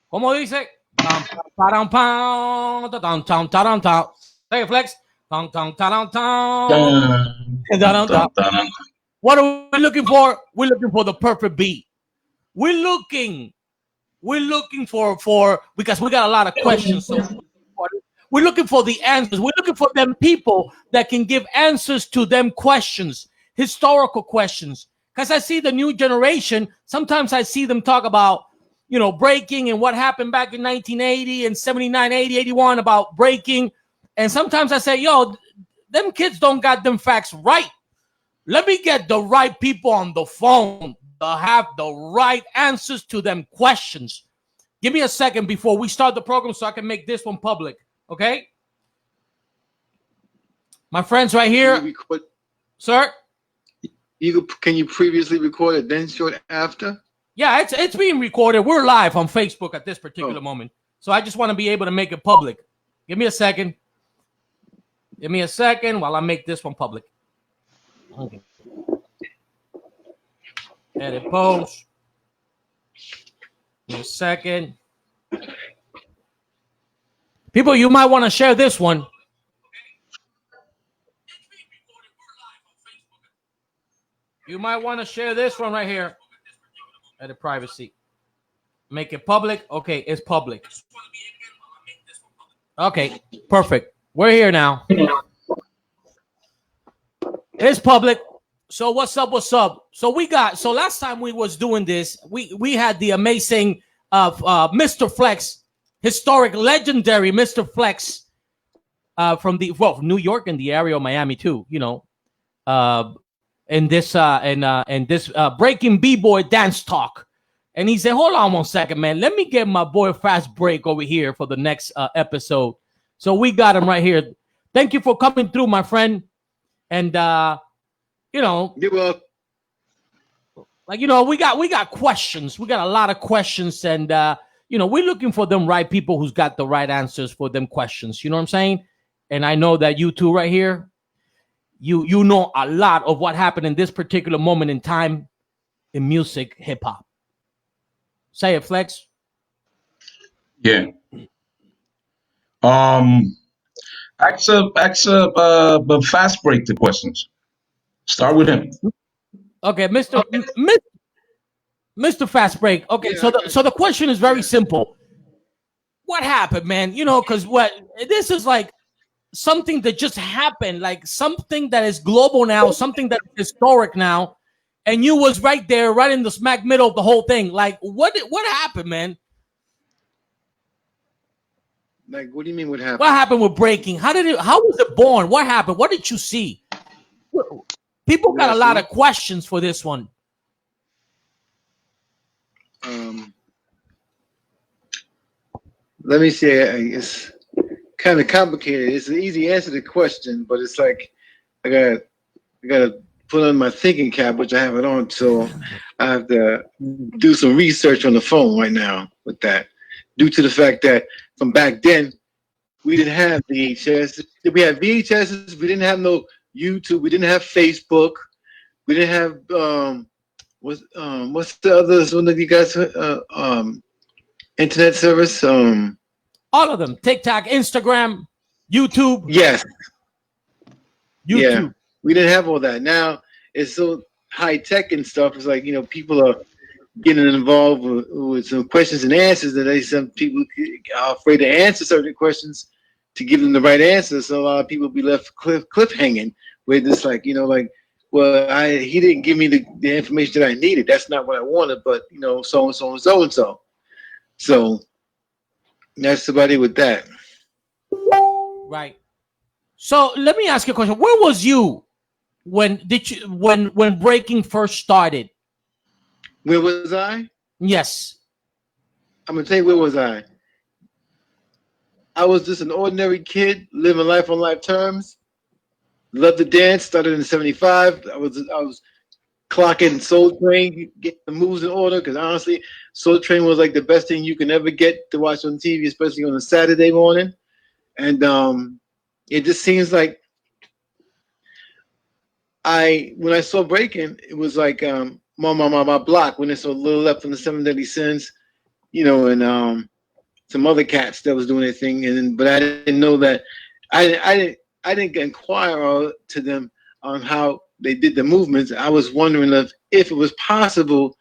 Como dice? Pam, pam, pam, tam, tam, tam. Say it, Flex. Tam, tam, tam, tam, Dun, tam, tam. dun, dun. What are we looking for? We're looking for the perfect beat. We're looking for because we got a lot of questions. So we're looking for the answers. We're looking for them people that can give answers to them questions, historical questions. Because I see the new generation. Sometimes I see them talk about, breaking and what happened back in 1980 and 79, 80, 81 about breaking. And sometimes I say, yo, them kids don't got them facts right. Let me get the right people on the phone to have the right answers to them questions. Give me a second before we start the program so I can make this one public. Okay? My friends right here. Sir? Can you previously record it, then short after? Yeah, it's being recorded. We're live on Facebook at this particular moment. So I just want to be able to make it public. Give me a second. Give me a second while I make this one public. Okay. Edit post. Give me a second. People, you might want to share this one. You might want to share this one right here. Edit privacy. Make it public. Okay, it's public. Okay, perfect. We're here now. It's public. So what's up? What's up? So last time we was doing this, we had the amazing Mr. Flex, historic, legendary Mr. Flex from New York and the area of Miami too. In this breaking b-boy dance talk. And he said, hold on one second, man. Let me get my boy Fastbreak over here for the next episode. So we got him right here. Thank you for coming through, my friend. And You're welcome. We got questions. We got a lot of questions, and we're looking for them right people who's got the right answers for them questions. You know what I'm saying? And I know that you two right here, you know a lot of what happened in this particular moment in time in music, hip hop. Say it, Flex. Yeah. Fast break the questions. Start with him. Okay, Mr. Fastbreak. Okay, Yeah, so the question is very simple. What happened, man? Because this is like something that just happened, like something that is global now, something that is historic now, and you was right there, right in the smack middle of the whole thing. Like, what happened, man? Like, what do you mean? What happened? What happened with breaking? How was it born? What happened? What did you see? People got a lot of questions for this one. Let me say, it's kind of complicated. It's an easy answer to the question, but it's like I gotta put on my thinking cap, which I have it on, so I have to do some research on the phone right now with that, due to the fact that from back then we didn't have VHS. We had VHSs. We didn't have no YouTube. We didn't have Facebook. We didn't have what's the others one that you guys internet service? All of them. TikTok, Instagram, YouTube. Yes. YouTube. Yeah. We didn't have all that. Now it's so high tech and stuff. It's like, people are getting involved with some questions and answers that some people are afraid to answer certain questions to give them the right answer. So a lot of people be left cliff hanging with this, well, he didn't give me the information that I needed. That's not what I wanted, but so and so and so and so. So that's about it with that. Right. So let me ask you a question. Where was you when breaking first started? Where was I? Yes. I'm gonna tell you, where was I? I was just an ordinary kid living life on life terms. Loved to dance. Started in '75. I was clocking Soul Train, get the moves in order. Because honestly, Soul Train was like the best thing you can ever get to watch on TV, especially on a Saturday morning. And it just seems like when I saw breaking, it was like my block when it's a little left on the 7 Deadly Sins, and some other cats that was doing their thing, but I didn't know that. I didn't inquire to them on how they did the movements. I was wondering if it was possible,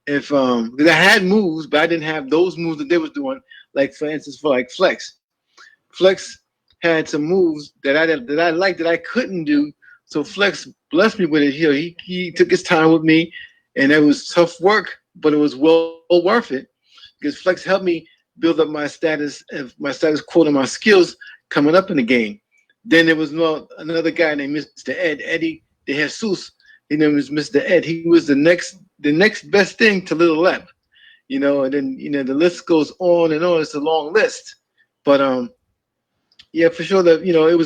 if because I had moves, but I didn't have those moves that they was doing. Like for instance, for like Flex had some moves that I liked that I couldn't do. So Flex blessed me with it here. He took his time with me, and it was tough work, but it was well worth it because Flex helped me build up my status quo and my skills coming up in the game. Then there was another guy named Mr. Eddie De Jesus. His name was Mr. Ed. He was the next best thing to Little Lep, and then the list goes on and on. It's a long list, but yeah, for sure that it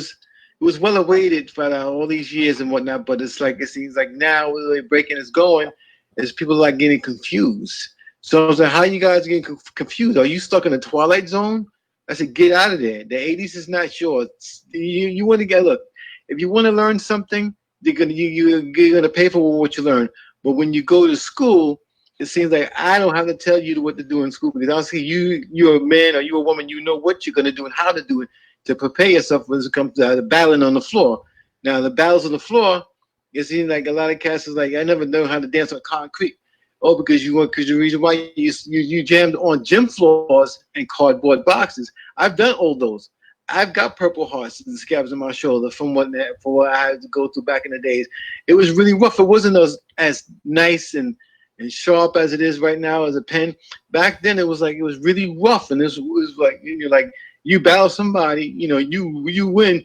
was well awaited for all these years and whatnot. But it seems like now where the breaking is going is people like getting confused. So I was like, how you guys getting confused? Are you stuck in a twilight zone? I said, get out of there. The '80s is not yours. You want to get look. If you want to learn something, you're gonna pay for what you learn. But when you go to school, it seems like I don't have to tell you what to do in school because honestly, you're a man or you're a woman. You know what you're gonna do and how to do it to prepare yourself when it comes to the battling on the floor. Now the battles on the floor, it seems like a lot of cats is like, I never know how to dance on concrete. Oh, because the reason why you jammed on gym floors and cardboard boxes. I've done all those. I've got purple hearts and scabs on my shoulder for what I had to go through back in the days. It was really rough. It wasn't as nice and sharp as it is right now as a pen. Back then, it was really rough, and this was like you battle somebody, you win,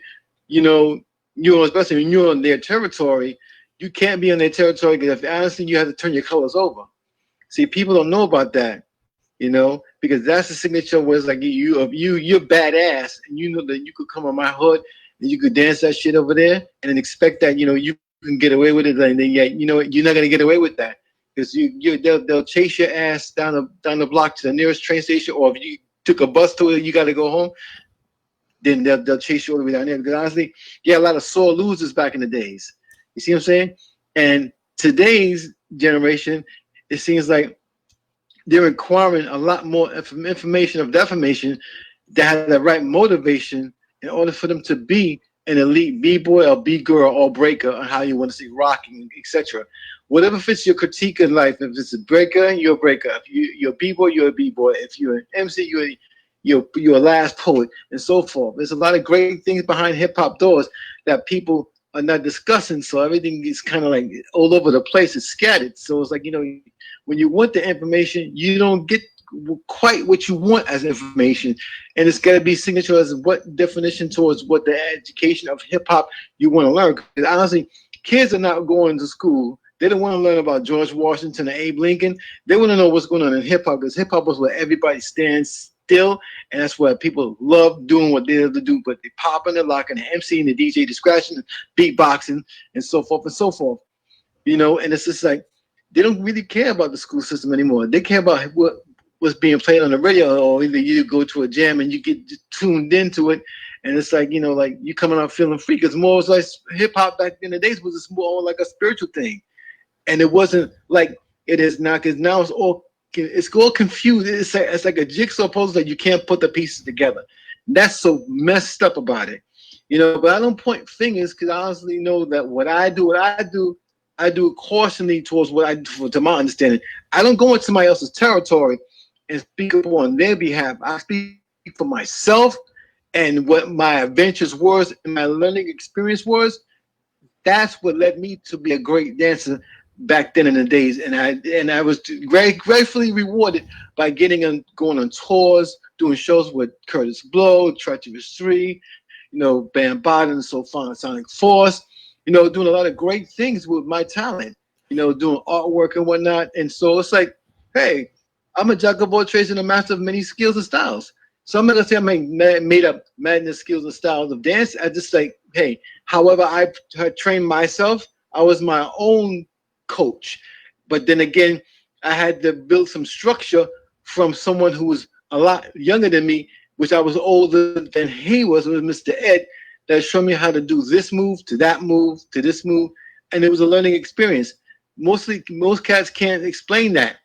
especially when you're on their territory. You can't be on their territory because honestly, you have to turn your colors over. See, people don't know about that, because that's the signature where it's like you're badass, and you know that you could come on my hood and you could dance that shit over there, and then expect that you can get away with it, and then you're not gonna get away with that because they'll chase your ass down the block to the nearest train station, or if you took a bus to it, you got to go home. Then they'll chase you all the way down there because honestly, a lot of sore losers back in the days. You see what I'm saying? And today's generation, it seems like they're requiring a lot more information of defamation that has the right motivation in order for them to be an elite b-boy or b-girl or breaker on how you want to see rocking, etc. Whatever fits your critique in life. If it's a breaker, you're a breaker. If you're a b-boy, you're a b-boy. If you're an MC, you're a last poet, and so forth. There's a lot of great things behind hip-hop doors that people are not discussing, so everything is kind of like all over the place. It's scattered. So it's like, when you want the information, you don't get quite what you want as information, and it's got to be signature as what definition towards what the education of hip-hop you want to learn. Because honestly, kids are not going to school. They don't want to learn about George Washington and Abe Lincoln. They want to know what's going on in hip-hop, because hip-hop was where everybody stands still, and that's where people love doing what they have to do, but they popping, they're locking, the MC and the DJ, the scratching, beatboxing, and so forth and so forth. And it's just like they don't really care about the school system anymore. They care about what's being played on the radio, or either you go to a jam and you get tuned into it, and it's like, like you coming out feeling free, because more was like hip hop back in the days was just more like a spiritual thing, and it wasn't like it is now, because now it's all confused. It's like a jigsaw puzzle that you can't put the pieces together. That's so messed up about it, But I don't point fingers, because I honestly know that what I do it cautiously towards what I do, to my understanding. I don't go into somebody else's territory and speak up on their behalf. I speak for myself and what my adventures was and my learning experience was. That's what led me to be a great dancer back then in the days, and I was gratefully rewarded by going on tours, doing shows with Curtis Blow, Treacherous 3, Bam Bottom, and so far, Sonic Force, doing a lot of great things with my talent, doing artwork and whatnot. And so it's like, hey, I'm a jack of all trades and a master of many skills and styles. So I'm not gonna say I made up madness skills and styles of dance. I just like, hey, however I trained myself, I was my own coach. But then again, I had to build some structure from someone who was a lot younger than me, which I was older than he was Mr. Ed, that showed me how to do this move to that move to this move. And it was a learning experience. Most cats can't explain that.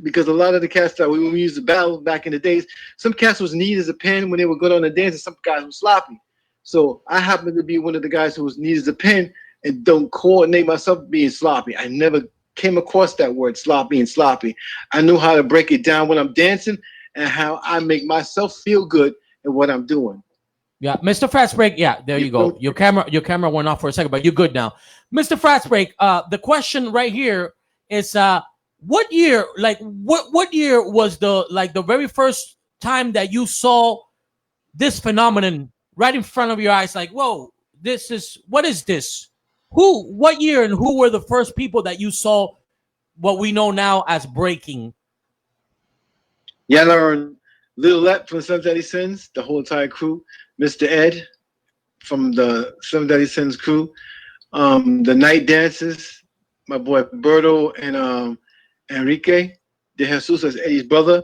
because a lot of the cats that we used to battle back in the days, some cats was neat as a pen when they were good on the dance, and some guys were sloppy. So I happened to be one of the guys who was neat as a pen and don't coordinate myself being sloppy. I never came across that word sloppy and sloppy. I knew how to break it down when I'm dancing and how I make myself feel good in what I'm doing. Yeah, Mr. Fastbreak. Yeah, there you go. Your camera went off for a second, but you're good now, Mr. Fastbreak. The question right here is, what year? Like, what year was the very first time that you saw this phenomenon right in front of your eyes? Like, whoa, what is this? What year, and who were the first people that you saw what we know now as breaking? Yeah, I learned Lil Let from Seven Deadly Sins, the whole entire crew. Mr. Ed from the Seven Deadly Sins crew. The Night Dances, my boy Berto and Enrique De Jesus as Eddie's brother.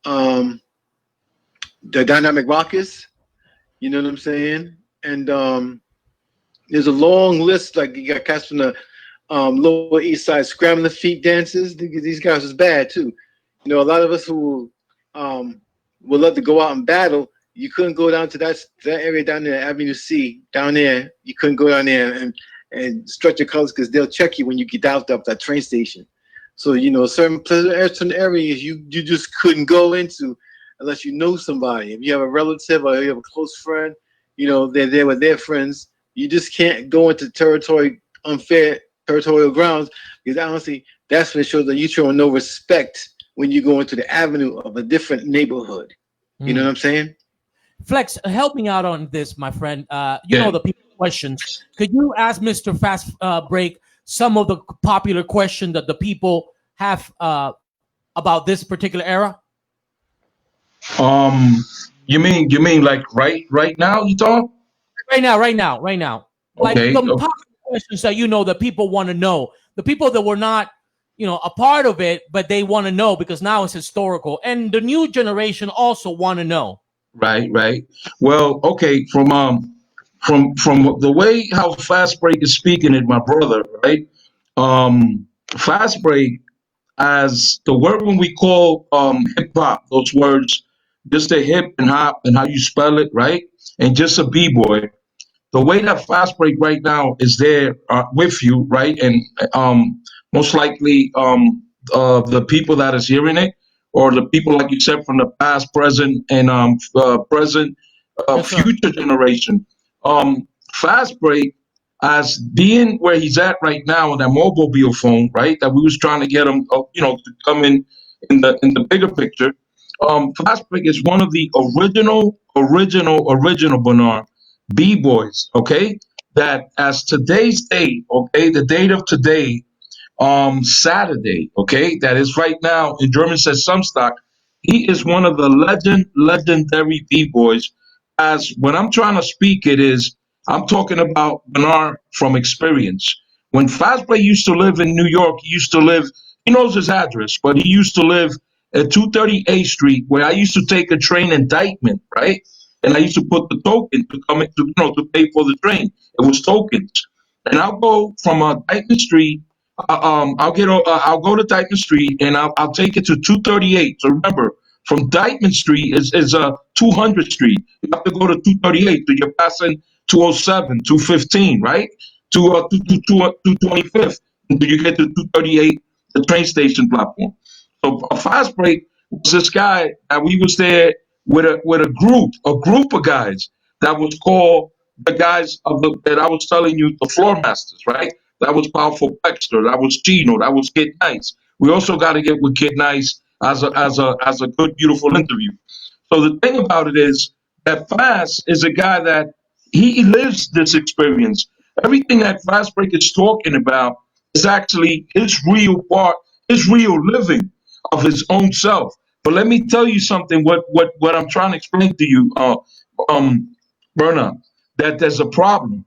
Um, the Dynamic Rockets, you know what I'm saying? And there's a long list. Like you got cats from the Lower East Side scrambling feet dances. These guys was bad too. You know, a lot of us who would love to go out and battle, you couldn't go down to that area down there, Avenue C, down there. You couldn't go down there and stretch your colors because they'll check you when you get out of that train station. So, you know, certain areas you just couldn't go into unless you know somebody. If you have a relative or you have a close friend, you know, they're there with their friends. You just can't go into unfair territorial grounds, because honestly, that's when it shows that you show no respect when you go into the avenue of a different neighborhood. You know what I'm saying? Flex, help me out on this, my friend. You Yeah. know the people questions. Could you ask Mr. Fast Break some of the popular questions that the people have about this particular era? Um, you mean like right now you talk? Right now. Like Okay. the popular questions that you know that people want to know. The people that were not, a part of it, but they want to know because now it's historical, and the new generation also want to know. Right. Well, okay, from the way how Fast Break is speaking it, my brother, right? Fast Break, as the word when we call hip hop, those words, just the hip and hop and how you spell it, right? And just a b-boy. The way that Fast Break right now is there with you, right? And most likely the people that is hearing it, or the people like you said from the past, present, and present, Yes, sir. future generation. Fast Break, as being where he's at right now on that mobile phone, right? That we was trying to get him, to come in the bigger picture. Fast Break is one of the original Bernard B-boys, okay? That as today's date, okay, the date of today, Saturday, okay, that is right now in German says Samstag. He is one of the legendary B-boys. As when I'm trying to speak, it is I'm talking about Bernard from experience. When Fazbear used to live in New York, he used to live. He knows his address, but he used to live at 238 Street, where I used to take a train indictment, right? And I used to put the token to come in to pay for the train. It was tokens, and I'll go from Dyton Street. I'll go to Dyton Street and I'll take it to 238. So remember, from Dyton Street is 200 Street. You have to go to 238. So you're passing 207, 215, right? To 225th until you get to 238, the train station platform. So a fast break was this guy that we was there with a group of guys that was called the guys that I was telling you, the floor masters, right? That was Powerful Baxter, that was Gino, that was Kid Nice. We also got to get with Kid Nice as a good, beautiful interview. So the thing about it is that Fast is a guy that he lives this experience. Everything that Fast Break is talking about is actually his real part, his real living of his own self. But let me tell you something. What I'm trying to explain to you, Berna, that there's a problem.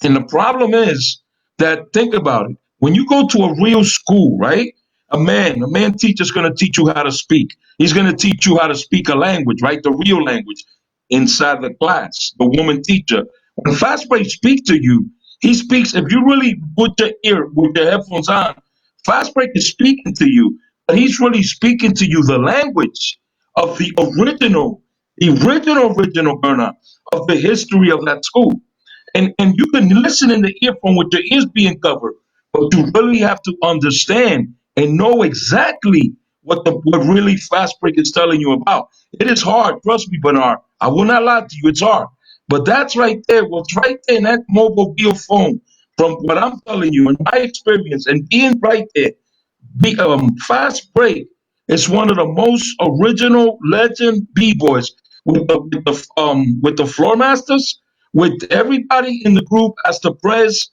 And the problem is that think about it. When you go to a real school, right? A man teacher's going to teach you how to speak. He's going to teach you how to speak a language, right? The real language inside the class. The woman teacher. When Fastbreak speaks to you, he speaks. If you really put your ear with your headphones on, Fastbreak is speaking to you. but he's really speaking to you the language of the original burner of the history of that school. And you can listen in the earphone with your ears being covered, but you really have to understand and know exactly what really Fast Break is telling you about. It is hard, trust me, Bernard. I will not lie to you, it's hard. But that's right there, what's right there in that mobile phone, from what I'm telling you, in my experience, and being right there, Fast Break is one of the most original legend b-boys with the floor masters, with everybody in the group as the press,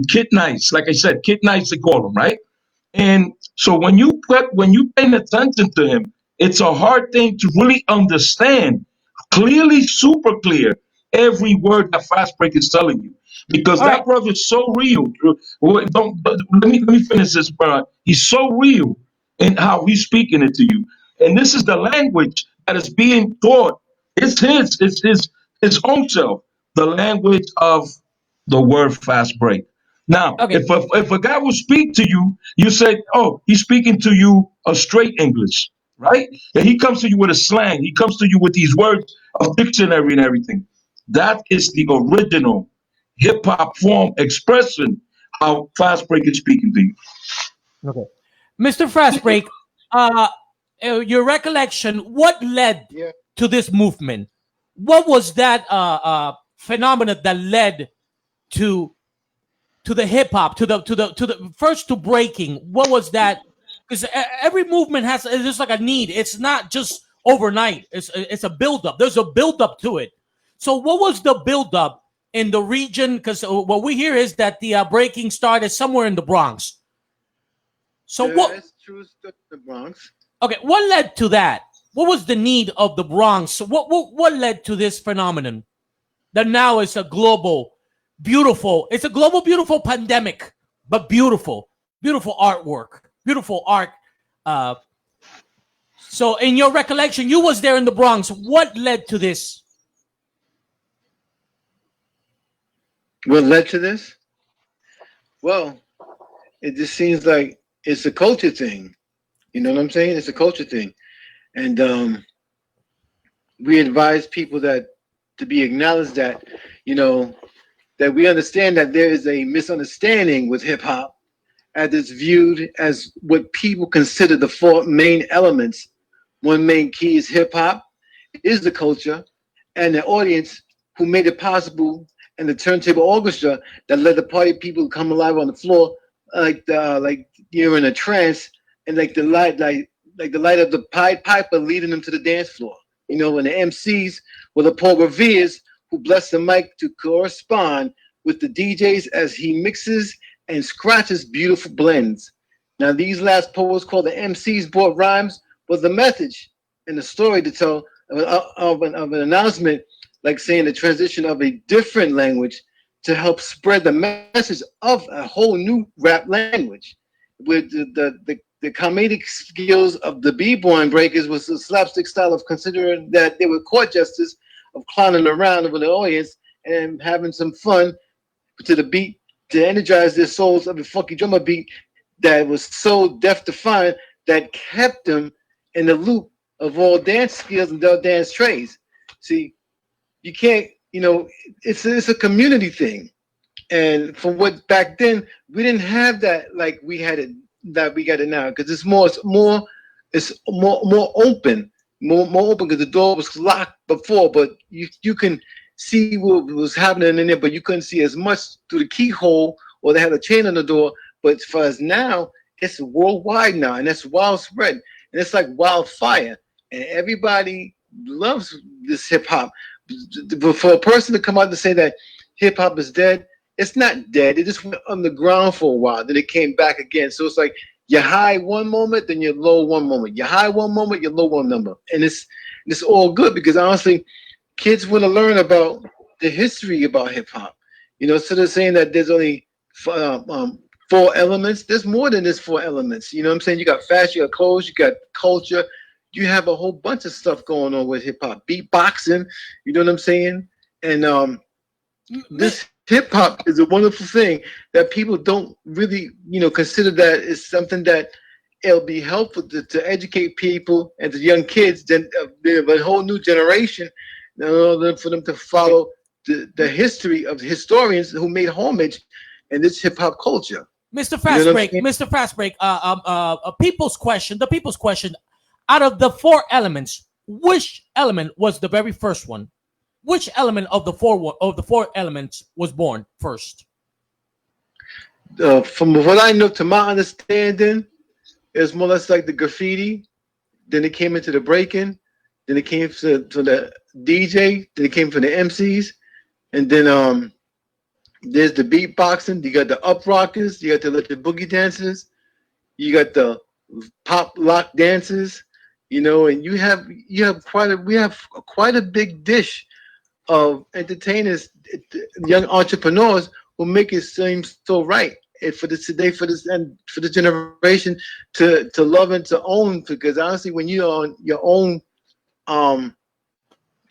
Kid Nights, like I said, Kid Nights they call them, right? And so when you paying attention to him, it's a hard thing to really understand clearly, super clear, every word that Fast Break is telling you. Because All right. that brother is so real. Let me finish this, bro. He's so real in how he's speaking it to you. And this is the language that is being taught. It's his own self. The language of the word Fast Break. Now, Okay. if a guy will speak to you, you say, "Oh, he's speaking to you a straight English, right?" And he comes to you with a slang. He comes to you with these words of dictionary and everything. That is the original hip hop form expression how Fast Break is speaking to you. Okay. Mr. Fast Break, uh, your recollection, what led Yeah. to this movement? What was that phenomenon that led to the hip hop, to the first to breaking? What was that? Because every movement has, it's just like a need. It's not just overnight. It's a build up. There's a build up to it. So what was the build up in the region? Because what we hear is that the breaking started somewhere in the Bronx. So what? That's true stuff in the Bronx. Okay, what led to that? What was the need of the Bronx? What led to this phenomenon that now is a global, beautiful? It's a global, beautiful pandemic, but beautiful artwork, beautiful art. Uh, so, in your recollection, you was there in the Bronx. What led to this? What led to this? Well, it just seems like it's a culture thing. You know what I'm saying? It's a culture thing. And we advise people that to be acknowledged that, you know, that we understand that there is a misunderstanding with hip hop as it's viewed as what people consider the four main elements. One main key is hip hop, is the culture, and the audience who made it possible, and the turntable orchestra that let the party people come alive on the floor, like you're in a trance, and like the light of the Pied Piper leading them to the dance floor. You know, and the MCs were the Paul Revere's who bless the mic to correspond with the DJs as he mixes and scratches beautiful blends. Now, these last poets called the MCs brought rhymes with the message and the story to tell of an announcement, like saying the transition of a different language to help spread the message of a whole new rap language. With the comedic skills of the b-boy breakers was the slapstick style of considering that they were court justice of clowning around over the audience and having some fun to the beat to energize their souls of a funky drummer beat that was so deaf defiant that kept them in the loop of all dance skills and their dance trays. See, you can't, it's a community thing. And from what back then, we didn't have that like we had it that we got it now because it's more open, more open because the door was locked before, but you can see what was happening in there, but you couldn't see as much through the keyhole or they had a chain on the door. But for us now, it's worldwide now, and it's wild spread, and it's like wildfire, and everybody loves this hip hop. But for a person to come out and say that hip hop is dead, it's not dead. It just went underground for a while, then it came back again. So it's like you're high one moment, then you're low one moment. You're high one moment, you're low one number, and it's all good because honestly, kids want to learn about the history about hip hop. Instead of saying that there's only four elements, there's more than this four elements. You know what I'm saying? You got fashion, you got clothes, you got culture. You have a whole bunch of stuff going on with hip hop, beatboxing. You know what I'm saying? And this hip hop is a wonderful thing that people don't really, consider that is something that it'll be helpful to educate people and to young kids, then a whole new generation, in order for them to follow the history of the historians who made homage in this hip hop culture. Mr. You know what I'm Fastbreak, saying? Mr. Fastbreak, people's question, the people's question, out of the four elements, which element was the very first one? Which element of the four elements was born first? From what I know, to my understanding, it's more or less like the graffiti. Then it came into the breaking. Then it came to the DJ. Then it came from the MCs. And then there's the beatboxing. You got the up rockers. You got the electric boogie dancers. You got the pop lock dancers. You know, and you have quite a big dish of entertainers, young entrepreneurs who make it seem so right. And for this today, for this and for the generation to love and to own, because honestly, when you're on your own um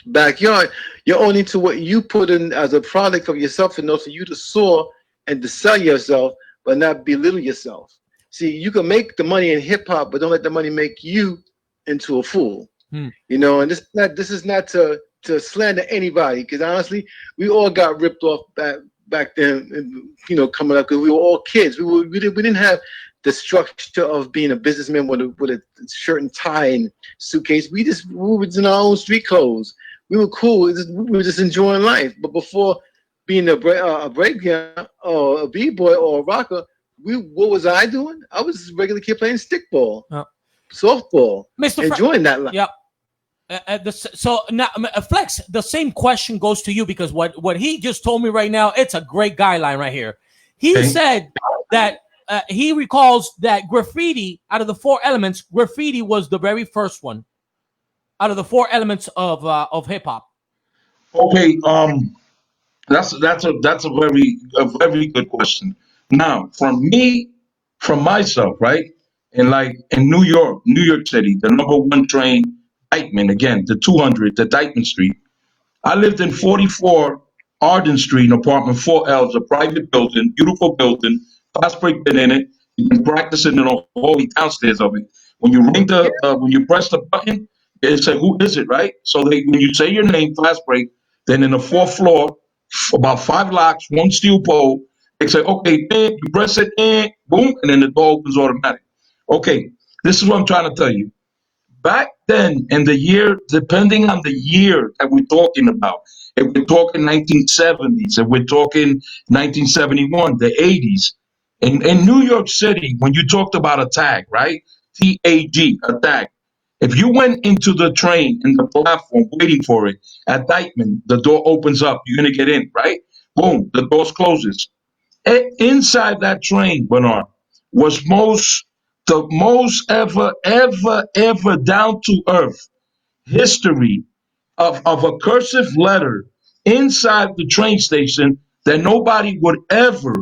backyard, you're owning to what you put in as a product of yourself, and also you to soar and to sell yourself, but not belittle yourself. See, you can make the money in hip hop, but don't let the money make you into a fool. Hmm. You know, and this is not to slander anybody, because honestly, we all got ripped off back then. You know, coming up, because we were all kids. We didn't have the structure of being a businessman with a shirt and tie and suitcase. We were in our own street clothes. We were cool. We were just enjoying life. But before being a breakdown or a b-boy or a rocker, what was I doing? I was just a regular kid playing stickball, softball, Mr. enjoying that life. Yep. So now, Flex, the same question goes to you, because what he just told me right now, it's a great guideline right here. He said that he recalls that graffiti, out of the four elements, graffiti was the very first one out of the four elements of hip hop. Okay, that's a very good question. Now, from myself, right? And like in New York City, the number one train, Dykeman, again, the 200, the Dykeman Street. I lived in 44 Arden Street, in apartment 4L, a private building, beautiful building. Fast break been in it. You can practice it in the hallway downstairs of it. When you press the button, it say who is it, right? So when you say your name, fast break, then in the fourth floor, about five locks, one steel pole, they say, okay, you press it, boom, and then the door opens automatic. Okay, this is what I'm trying to tell you. Back then, in the year, depending on the year that we're talking about, if we're talking 1970s, if we're talking 1971, the 80s, in New York City, when you talked about a tag, right? TAG, a tag. If you went into the train in the platform waiting for it at Dykeman, the door opens up, you're gonna get in, right? Boom, the doors closes. Inside that train, Bernard, was the most ever down to earth history of a cursive letter inside the train station that nobody would ever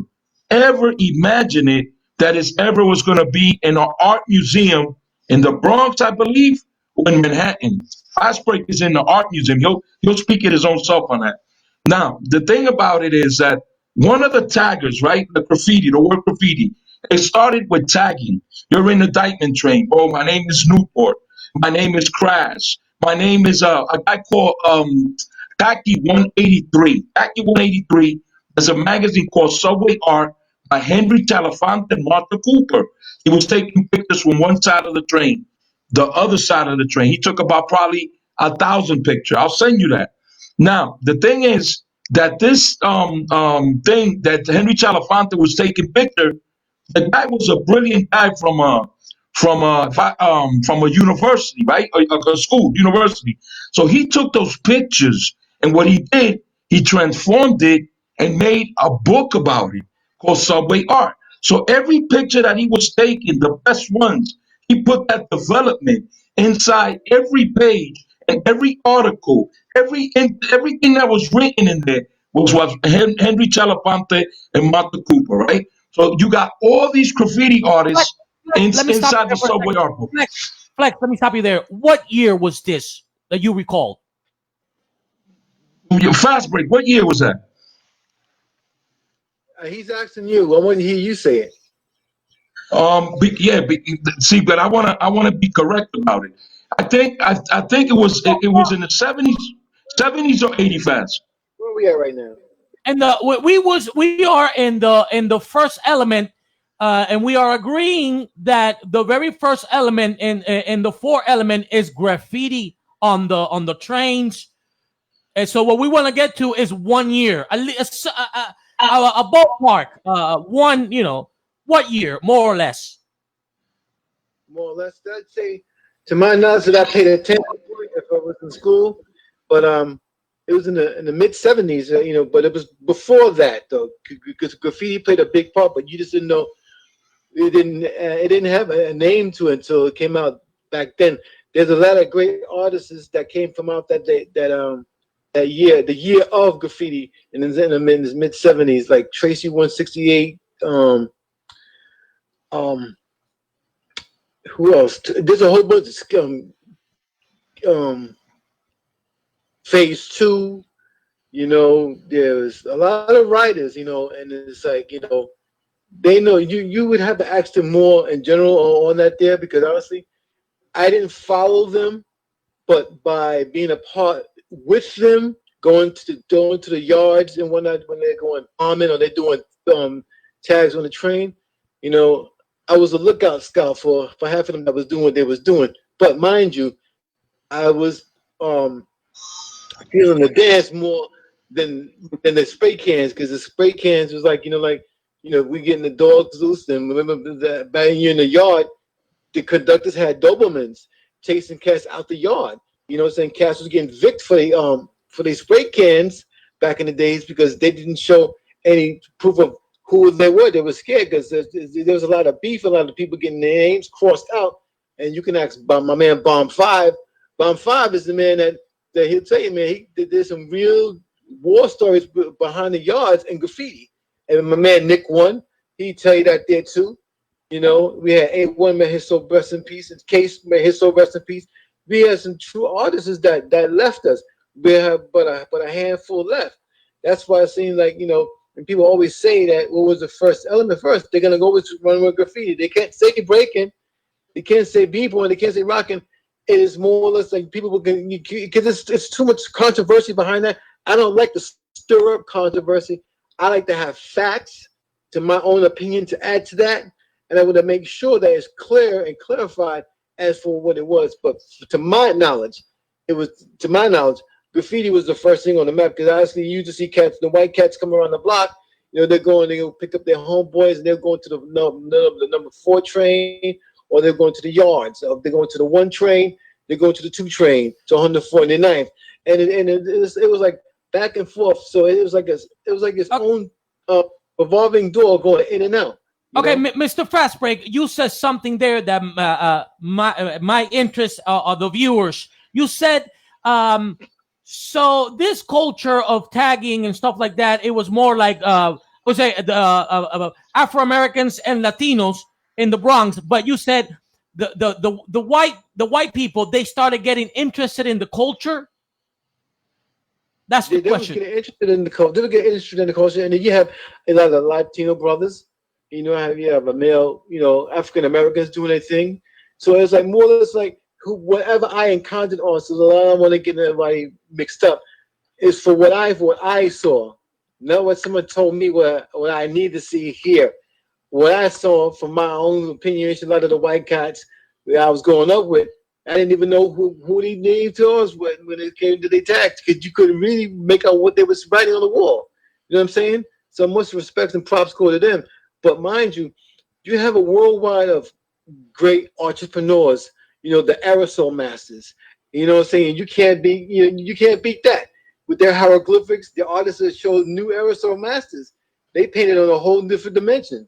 imagine it that is ever was going to be in an art museum in the Bronx, I believe, or in Manhattan. Fastbreak is in the art museum. He'll speak it his own self on that. Now, the thing about it is that one of the taggers, right, the word graffiti, it started with tagging. You're in the Dykeman train. Oh, my name is Newport. My name is Crash. My name is a guy called Khaki 183. Khaki 183. There's a magazine called Subway Art by Henry Talafante and Martha Cooper. He was taking pictures from one side of the train, the other side of the train. He took about probably 1,000 pictures. I'll send you that. Now, the thing is that this thing that Henry Talafante was taking picture, the guy was a brilliant guy from a university, right? A school, university. So he took those pictures, and what he did, he transformed it and made a book about it called Subway Art. So every picture that he was taking, the best ones, he put that development inside every page and every article, everything that was written in there was Henry Chalaponte and Martha Cooper, right? So you got all these graffiti Flex, artists let me stop you inside the there for a Subway second. art book. Flex, let me stop you there. What year was this that you recall? Fast break. What year was that? He's asking you. I want to hear you say it. See, but I wanna be correct about it. I think it was in the seventies or 80 fans. Where are we at right now? And we are in the first element, and we are agreeing that the very first element in the four element is graffiti on the trains. And so what we want to get to is 1 year, a ballpark, one, what year, more or less. More or less. I'd say, to my knowledge, that I paid attention to it if I was in school, but it was in the mid 70s, But it was before that though, because graffiti played a big part, but you just didn't know it didn't have a name to it until it came out back then. There's a lot of great artists that came from out that year, the year of graffiti, and in the mid 70s, like Tracy 168. Um, who else? There's a whole bunch of um, Phase Two. There's a lot of writers, and it's like, they know you would have to ask them more in general on that there, because honestly, I didn't follow them, but by being a part with them, going to the yards and whatnot when they're going bombing or they're doing tags on the train, you know, I was a lookout scout for half of them that was doing what they was doing. But mind you, I was feeling the dance more than the spray cans, because the spray cans was like, we getting the dogs loose. And remember that back in the yard, the conductors had Dobermans chasing cats out the yard. You know what I'm saying? Cats was getting vicked for the spray cans back in the days because they didn't show any proof of who they were. They were scared because there was a lot of beef, a lot of people getting their names crossed out. And you can ask my man Bomb Five. Bomb Five is the man that he'll tell you, man, there's some real war stories behind the yards and graffiti. And my man Nick One, he tell you that there too. We had A1, may his soul rest in peace. And Case, may his soul rest in peace. We had some true artists that left us. We have but a handful left. That's why it seems like, and people always say that what was the first element first, they're gonna go with run with graffiti. They can't say breaking, they can't say b-boy, they can't say rocking. It is more or less like people because it's too much controversy behind that. I don't like to stir up controversy. I like to have facts to my own opinion to add to that, and I would make sure that it's clear and clarified as for what it was. But to my knowledge, graffiti was the first thing on the map, because honestly, you used to see cats, the white cats come around the block. They go pick up their homeboys, and they're going to the number 4 train, or they're going to the yards. Or they're going to the 1 train, they're going to the 2 train, to 149th, and it was like back and forth. So it was like its own revolving door going in and out. Okay, Mr. Fastbreak, you said something there that my interest are the viewers. You said so this culture of tagging and stuff like that, it was more like let's say Afro Americans and Latinos in the Bronx. But you said the white people, they started getting interested in the culture. That's the question. They were getting interested in the culture. They were getting interested in the culture, and then you have a lot of Latino brothers. You have a male, African Americans doing their thing. So it's like more or less like whatever I encountered on. So I don't want to get everybody mixed up. Is for what I saw, not what someone told me what I need to see here. What I saw from my own opinion, a lot of the white cats that I was growing up with, I didn't even know who they named to us when it came to their tags, because you couldn't really make out what they was writing on the wall. You know what I'm saying? So much respect and props go to them. But mind you, you have a worldwide of great entrepreneurs, the aerosol masters. You know what I'm saying? You can't beat that. With their hieroglyphics, the artists that show new aerosol masters, they painted on a whole different dimension.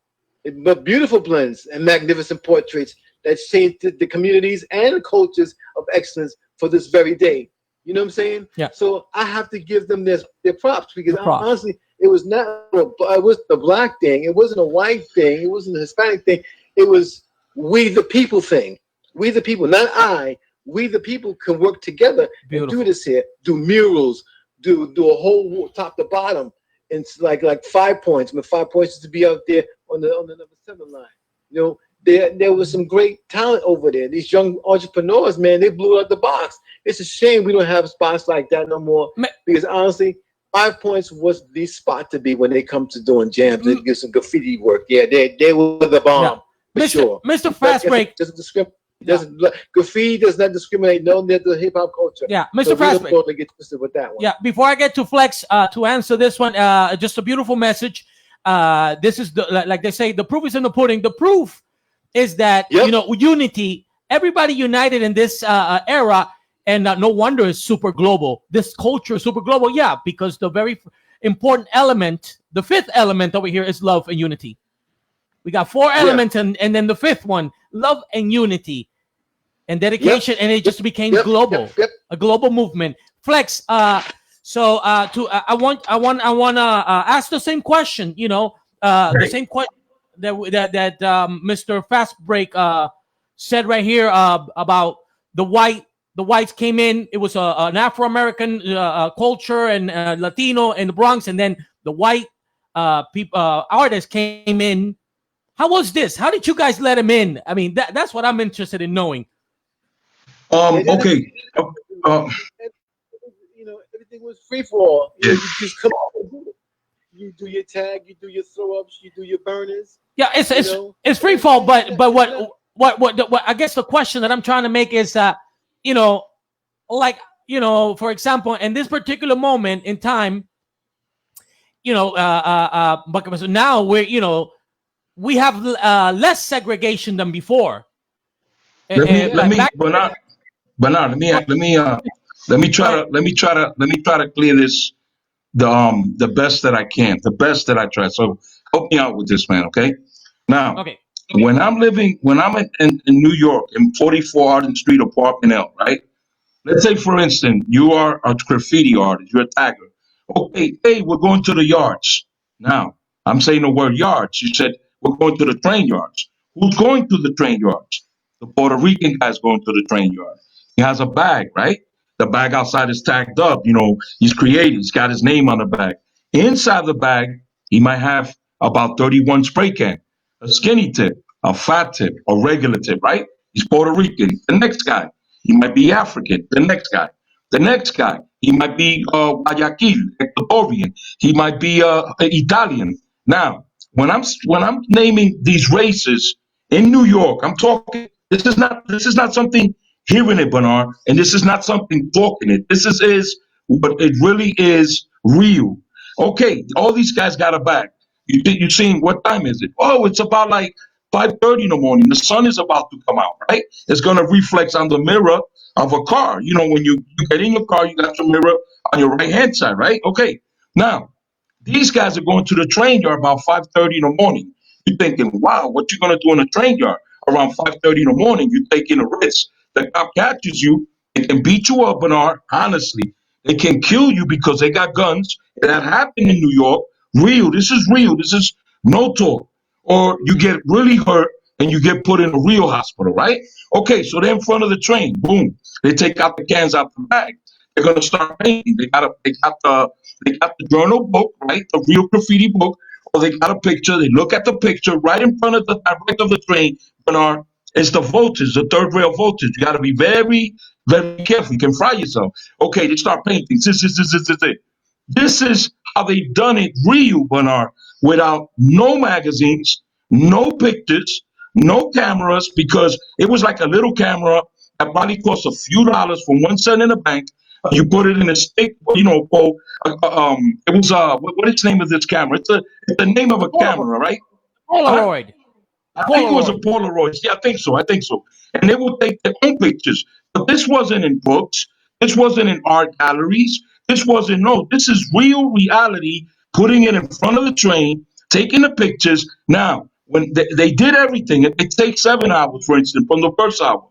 But beautiful blends and magnificent portraits that changed the communities and cultures of excellence for this very day. You know what I'm saying? Yeah. So I have to give them their props, because honestly, it was the black thing. It wasn't a white thing. It wasn't a Hispanic thing. It was we the people thing. We the people, not I. We the people can work together and do this here. Do murals. Do a whole top to bottom. And it's like 5 points. 5 points is to be out there on the number 7 line. there was some great talent over there. These young entrepreneurs, man, they blew out the box. It's a shame we don't have spots like that no more. Because honestly, 5 Points was the spot to be when they come to doing jams. They do some graffiti work. Yeah, they were the bomb for sure. Mr. Fastbreak doesn't discriminate. Graffiti does not discriminate. No, the hip hop culture. Yeah, Mr. Fastbreak. Don't get twisted with that one. Yeah, before I get to Flex to answer this one, just a beautiful message. This is like they say, the proof is in the pudding. The proof is that unity. Everybody united in this era, and no wonder it's super global. This culture is super global. Yeah, because the very important element, the fifth element over here, is love and unity. We got four elements, and then the fifth one, love and unity and dedication, and it just became global, a global movement. Flex. I want to ask the same question. The same question that Mr. Fastbreak said right here about the whites came in. It was an Afro-American culture and Latino in the Bronx, and then the white artists came in. How was this? How did you guys let him in? I mean, that's what I'm interested in knowing. Okay. Everything was free for all. You just come out and do it. You do your tag, you do your throw ups, you do your burners. Yeah, it's free fall, but what I guess the question that I'm trying to make is for example, in this particular moment in time, now we have less segregation than before. Bernard, let me try to clear this the best that I can, the best that I try. So help me out with this, man. Okay. Now, when I'm in New York in 44 Arden Street, apartment L, right? Let's say, for instance, you are a graffiti artist, you're a tagger. Okay, hey, we're going to the yards. Now, I'm saying the word yards. You said we're going to the train yards. Who's going to the train yards? The Puerto Rican guy's going to the train yard. He has a bag, right? The bag outside is tagged up. He's creative. He's got his name on the bag. Inside the bag, he might have about 31 spray can, a skinny tip, a fat tip, a regular tip, right? He's Puerto Rican. The next guy, he might be African. The next guy, he might be Guayaquil, Ecuadorian. He might be Italian. Now, when I'm naming these races in New York, I'm talking. This is not something hearing it, Bernard, and this is not something talking it. This is what it really is real. Okay, all these guys got a bag. You seeing what time is it? Oh, it's about like 5:30 in the morning. The sun is about to come out, right? It's gonna reflect on the mirror of a car. When you get in your car, you got your mirror on your right hand side, right? Okay. Now, these guys are going to the train yard about 5:30 in the morning. You're thinking, wow, what you gonna do in a train yard around 5:30 in the morning? You're taking a risk. The cop catches you, they can beat you up, Bernard. Honestly, they can kill you because they got guns. That happened in New York. Real. This is real. This is no talk. Or you get really hurt and you get put in a real hospital, right? Okay, so they're in front of the train. Boom. They take out the cans out the bag. They're gonna start painting. They got the journal book, right? The real graffiti book, or they got a picture. They look at the picture right in front of the direct of the train, Bernard. It's the voltage, the third rail voltage. You got to be very, very careful. You can fry yourself. Okay, they start painting. This is how they done it real, Bernard, without no magazines, no pictures, no cameras, because it was like a little camera that probably cost a few dollars from 1 cent in the bank. You put it in a stick, it was what is the name of this camera? It's the name of a camera, right? Polaroid. I think it was a Polaroid. Yeah, I think so. And they would take their own pictures. But this wasn't in books. This wasn't in art galleries. This is real reality, putting it in front of the train, taking the pictures. Now, when they did everything, it takes 7 hours, for instance, from the first hour.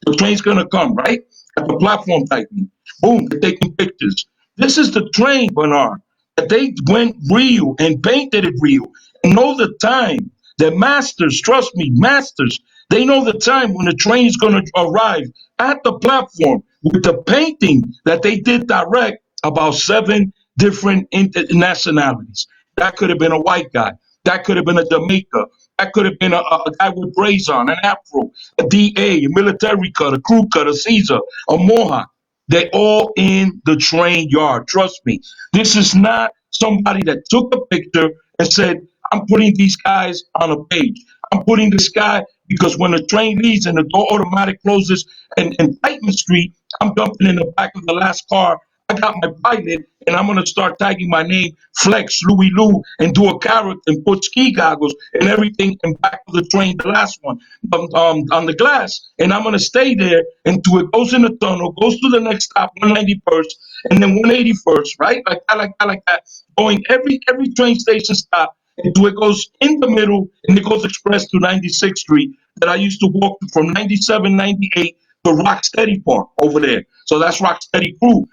The train's going to come, right? At the platform tightening. Boom, they're taking pictures. This is the train, Bernard, that they went real and painted it real. And know the time. The masters, trust me, masters, they know the time when the train is going to arrive at the platform with the painting that they did direct about 7 different nationalities. That could have been a white guy. That could have been a Jamaica. That could have been a guy with braids on, an afro, a DA, a military cut, a crew cut, a Caesar, a Mohawk. They all in the train yard. Trust me. This is not somebody that took a picture and said, I'm putting these guys on a page. I'm putting this guy because when the train leaves and the door automatic closes and Titan Street, I'm jumping in the back of the last car. I got my pilot and I'm gonna start tagging my name Flex Louis Lou and do a character and put ski goggles and everything in back of the train, the last one, on the glass, and I'm gonna stay there until it goes in the tunnel, goes to the next stop, 191st, and then 181st, right? Like that, going every train station stop until it goes in the middle and it goes express to 96th Street that I used to walk from 97, 98 to Rocksteady Park over there. So that's Rocksteady Crew.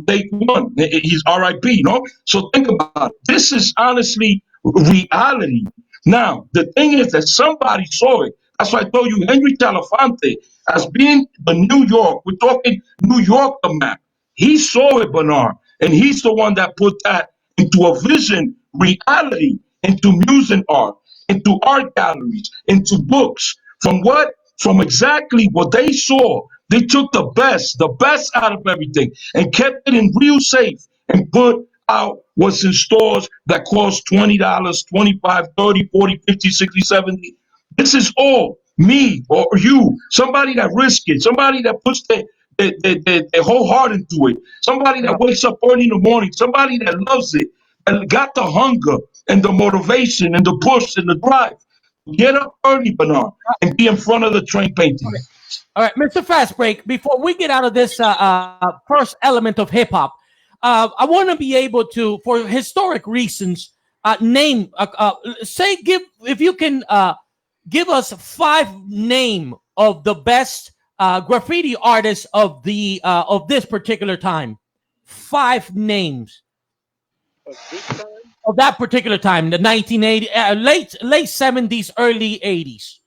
Take one. He's RIP, no? So think about it. This is honestly reality. Now, the thing is that somebody saw it. That's why I told you Henry Talafonte, as being the New York, we're talking New York, the map. He saw it, Bernard, and he's the one that put that into a vision, reality, into music art, into art galleries, into books. From what? From exactly what they saw. They took the best out of everything and kept it in real safe and put out what's in stores that cost $20, 25, 30, 40, 50, 60, 70. This is all me or you, somebody that risks it, somebody that puts their whole heart into it, somebody that wakes up early in the morning, somebody that loves it, and got the hunger and the motivation and the push and the drive. Get up early, Bernard, and be in front of the train painting. All right, Mr. Fastbreak, before we get out of this first element of hip hop, I want to be able to, for historic reasons, name, give, if you can give us 5 name of the best graffiti artists of this particular time. 5 names Of this time? of that particular time, the 1980, late 70s, early 80s.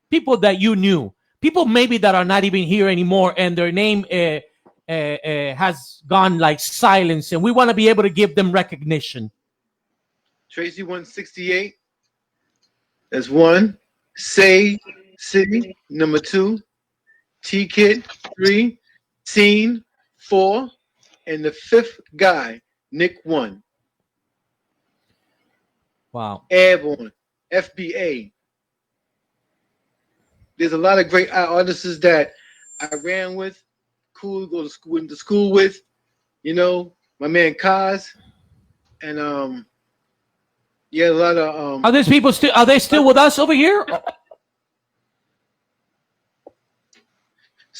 People that you knew, people maybe that are not even here anymore, and their name has gone like silence, and we want to be able to give them recognition. Tracy 168. That's 1. Say City, number 2. T Kid 3. Scene 4. And the 5th guy, Nick 1. Wow. Airborne, FBA. There's a lot of great artists that I ran with, cool, went to school with, you know, my man Kaz, and yeah, a lot of Are these people still? Are they still with us over here?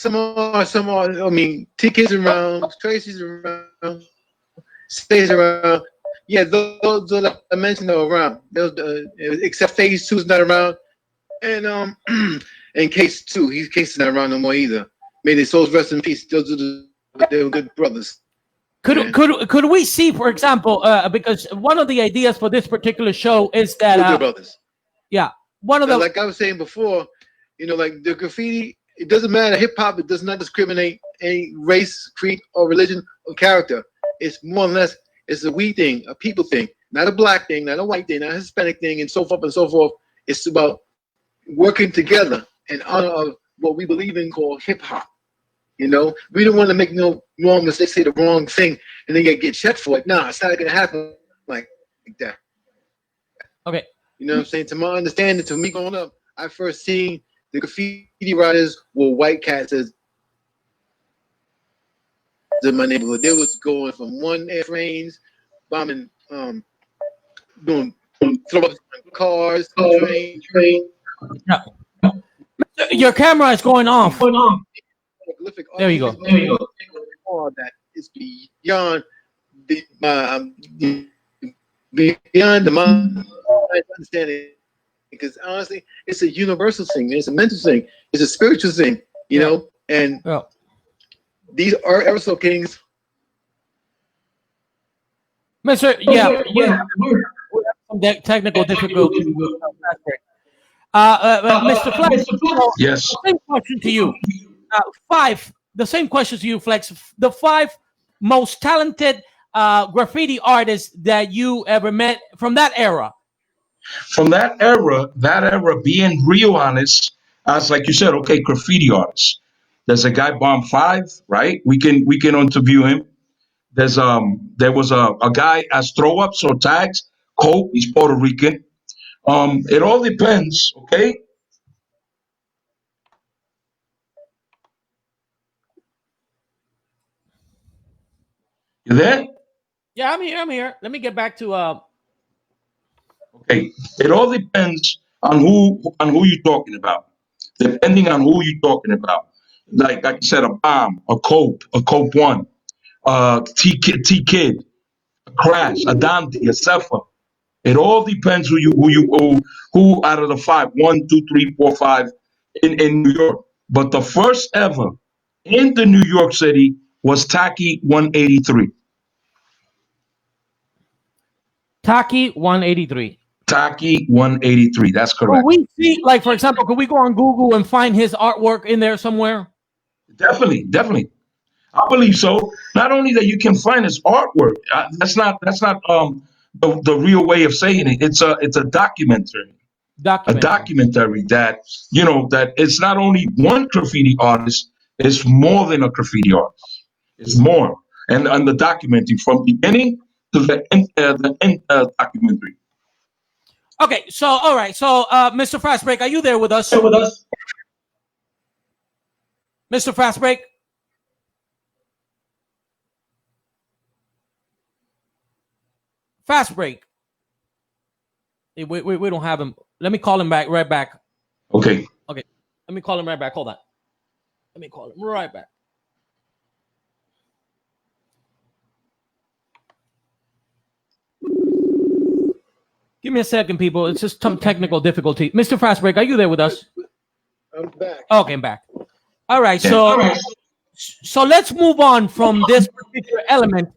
some are. I mean, TK's around, Tracy's around, stays around. Yeah, those that I mentioned are around. Those, except Phase 2 is not around, and and Case 2, Case is not around no more either. May their souls rest in peace. Those are they were good brothers. Could we see, for example, because one of the ideas for this particular show is that Good brothers. Yeah, one of the like I was saying before, you know, like the graffiti, it doesn't matter. Hip hop, it does not discriminate any race, creed, or religion or character. It's more or less it's a we thing, a people thing, not a black thing, not a white thing, not a Hispanic thing, and so forth and so forth. It's about working together in honor of what we believe in called hip hop. You know, we don't want to make no wrong mistakes, say the wrong thing, and then get checked for it. Nah, it's not going to happen like that. Okay. You know what I'm saying? To my understanding, to me growing up, I first seen the graffiti writers were white cats as in my neighborhood. They was going from one airframes, bombing, doing throw up cars, train. Yeah. Your camera is going off. There you go. All that is beyond beyond the mind understanding. Because honestly, it's a universal thing. It's a mental thing. It's a spiritual thing. You know, and these are aerosol kings. Mr. Yeah, we have some technical difficulties. Mr. Flex, Yes. same question to you. The same question to you, Flex. The 5 most talented graffiti artists that you ever met from that era. From that era, being real honest, as like you said, okay, graffiti artists. There's a guy Bomb Five, right? We can interview him. There was a guy as throw ups or tags. Cope, he's Puerto Rican. It all depends, okay? You there? Yeah, I'm here. I'm here. Let me get back to Okay. It all depends on who you're talking about. Depending on who you're talking about. Like I said, a bomb, a cope one, T kid, a crash, a Dante, a Cepha. It all depends who out of the five, one, two, three, four, five in New York. But the first ever in the New York City was Taki 183. Taki 183. Taki 183. That's Will correct. we see, like, for example, could we go on Google and find his artwork in there somewhere? Definitely, definitely. I believe so. Not only that you can find his artwork. That's not the real way of saying it. It's a documentary. A Documentary. documentary that that it's not only one graffiti artist. It's more than a graffiti artist. It's more. And the documentary from beginning to the end documentary. Okay, so all right, so Mr. Fastbreak, are you there with us? With us. Mr. Fastbreak? Fastbreak. We don't have him. Let me call him back right back. Okay. Okay. Let me call him right back. Hold on. Let me call him right back. Give me a second, people. It's just some technical difficulty. Mr. Fastbreak, are you there with us? I'm back. Okay, I'm back. All right, so let's move on from this particular element,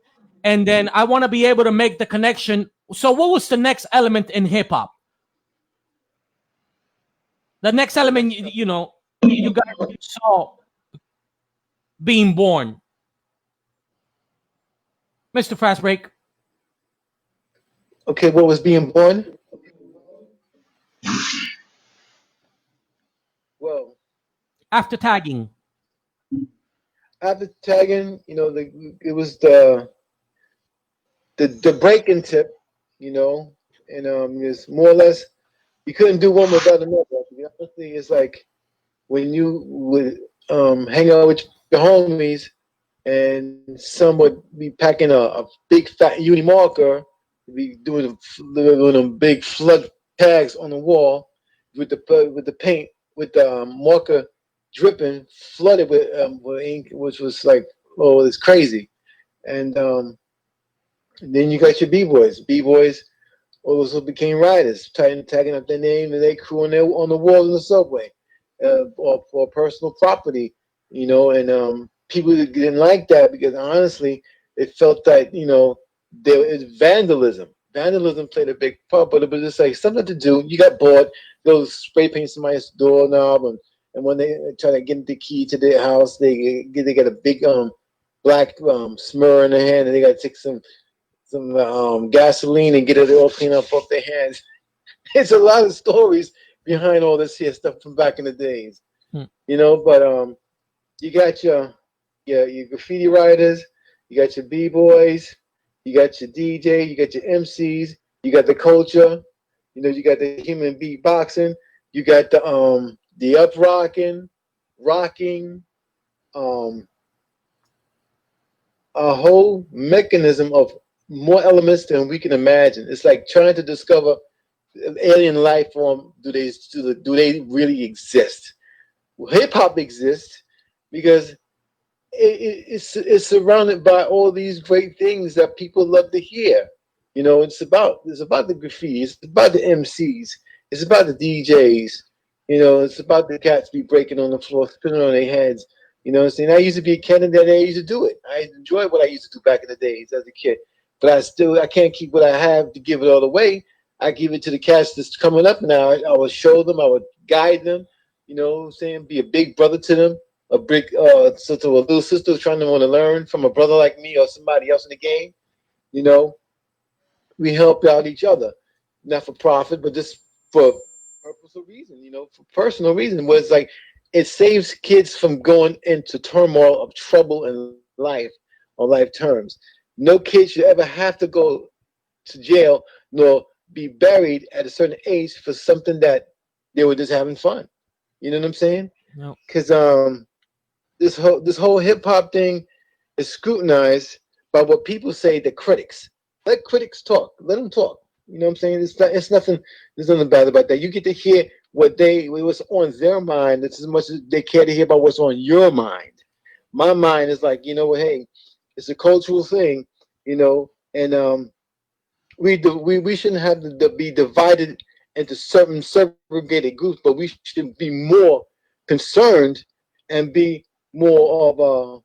and then I want to be able to make the connection. So, what was the next element in hip hop? The next element, you guys saw being born, Mr. Fastbreak. Okay, what was being born? Well, After tagging. after tagging, it was the breaking tip, and it's more or less you couldn't do one without another. The other thing is like when you would hang out with your homies, and some would be packing a big fat uni marker, be doing them big flood tags on the wall with the paint with the marker dripping, flooded with ink, which was like, oh, it's crazy. And then you got your b-boys. B-boys also became riders, tagging up their name and their crew on the walls in the subway, or for personal property, and people didn't like that because honestly, it felt that there is vandalism. Vandalism played a big part, but it was just like something to do. You got bored, go spray paint somebody's doorknob, and when they try to get the key to their house, they get a big black smur in their hand, and they got to take some gasoline and get it all cleaned up off their hands. It's a lot of stories behind all this here stuff from back in the days, But you got your graffiti writers, you got your b-boys, you got your DJ, you got your MCs, you got the culture, you got the human beatboxing, you got the up rocking, um, a whole mechanism of more elements than we can imagine. It's like trying to discover alien life form. Do they really exist? Well, hip hop exists because it's surrounded by all these great things that people love to hear. It's about the graffiti. It's about the MCs. It's about the DJs. It's about the cats be breaking on the floor, spinning on their heads. What I'm saying? I used to be a kid and then I used to do it. I enjoyed what I used to do back in the days as a kid. But I can't keep what I have to give it all away. I give it to the cats that's coming up now. I will show them, I would guide them, what I'm saying, be a big brother to them, a big sister, a little sister trying to want to learn from a brother like me or somebody else in the game. We help out each other. not for profit, but just for purposeful reason, for personal reason. Where it's like it saves kids from going into turmoil of trouble in life on life terms. No kid should ever have to go to jail nor be buried at a certain age for something that they were just having fun. You know what I'm saying? No. Because this whole hip hop thing is scrutinized by what people say, the critics. Let critics talk. Let them talk. You know what I'm saying? It's nothing. There's nothing bad about that. You get to hear what's on their mind. That's as much as they care to hear about what's on your mind. My mind is like, hey, it's a cultural thing, and we shouldn't have to be divided into certain segregated groups, but we should be more concerned and be more of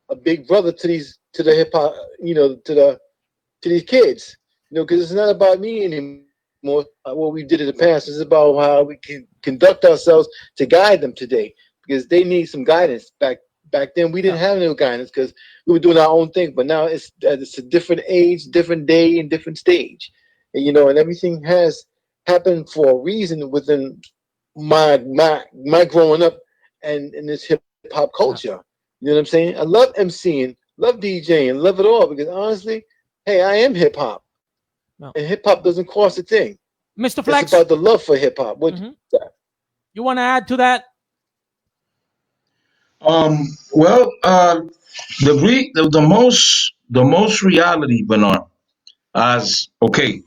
a big brother to the hip hop, to these kids, because it's not about me anymore. What we did in the past is about how we can conduct ourselves to guide them today, because they need some guidance. Back then, we didn't Yeah. have no guidance because we were doing our own thing. But now it's a different age, different day, and different stage, and everything has happened for a reason within my growing up and in this hip hop Yeah. culture. You know what I'm saying? I love MCing, love DJing, love it all because honestly, hey, I am hip hop, No. and hip hop doesn't cost a thing. Mr. It's Flex, about the love for hip hop. What mhm, you want to add to that? Well, the most reality, Bernard, as okay,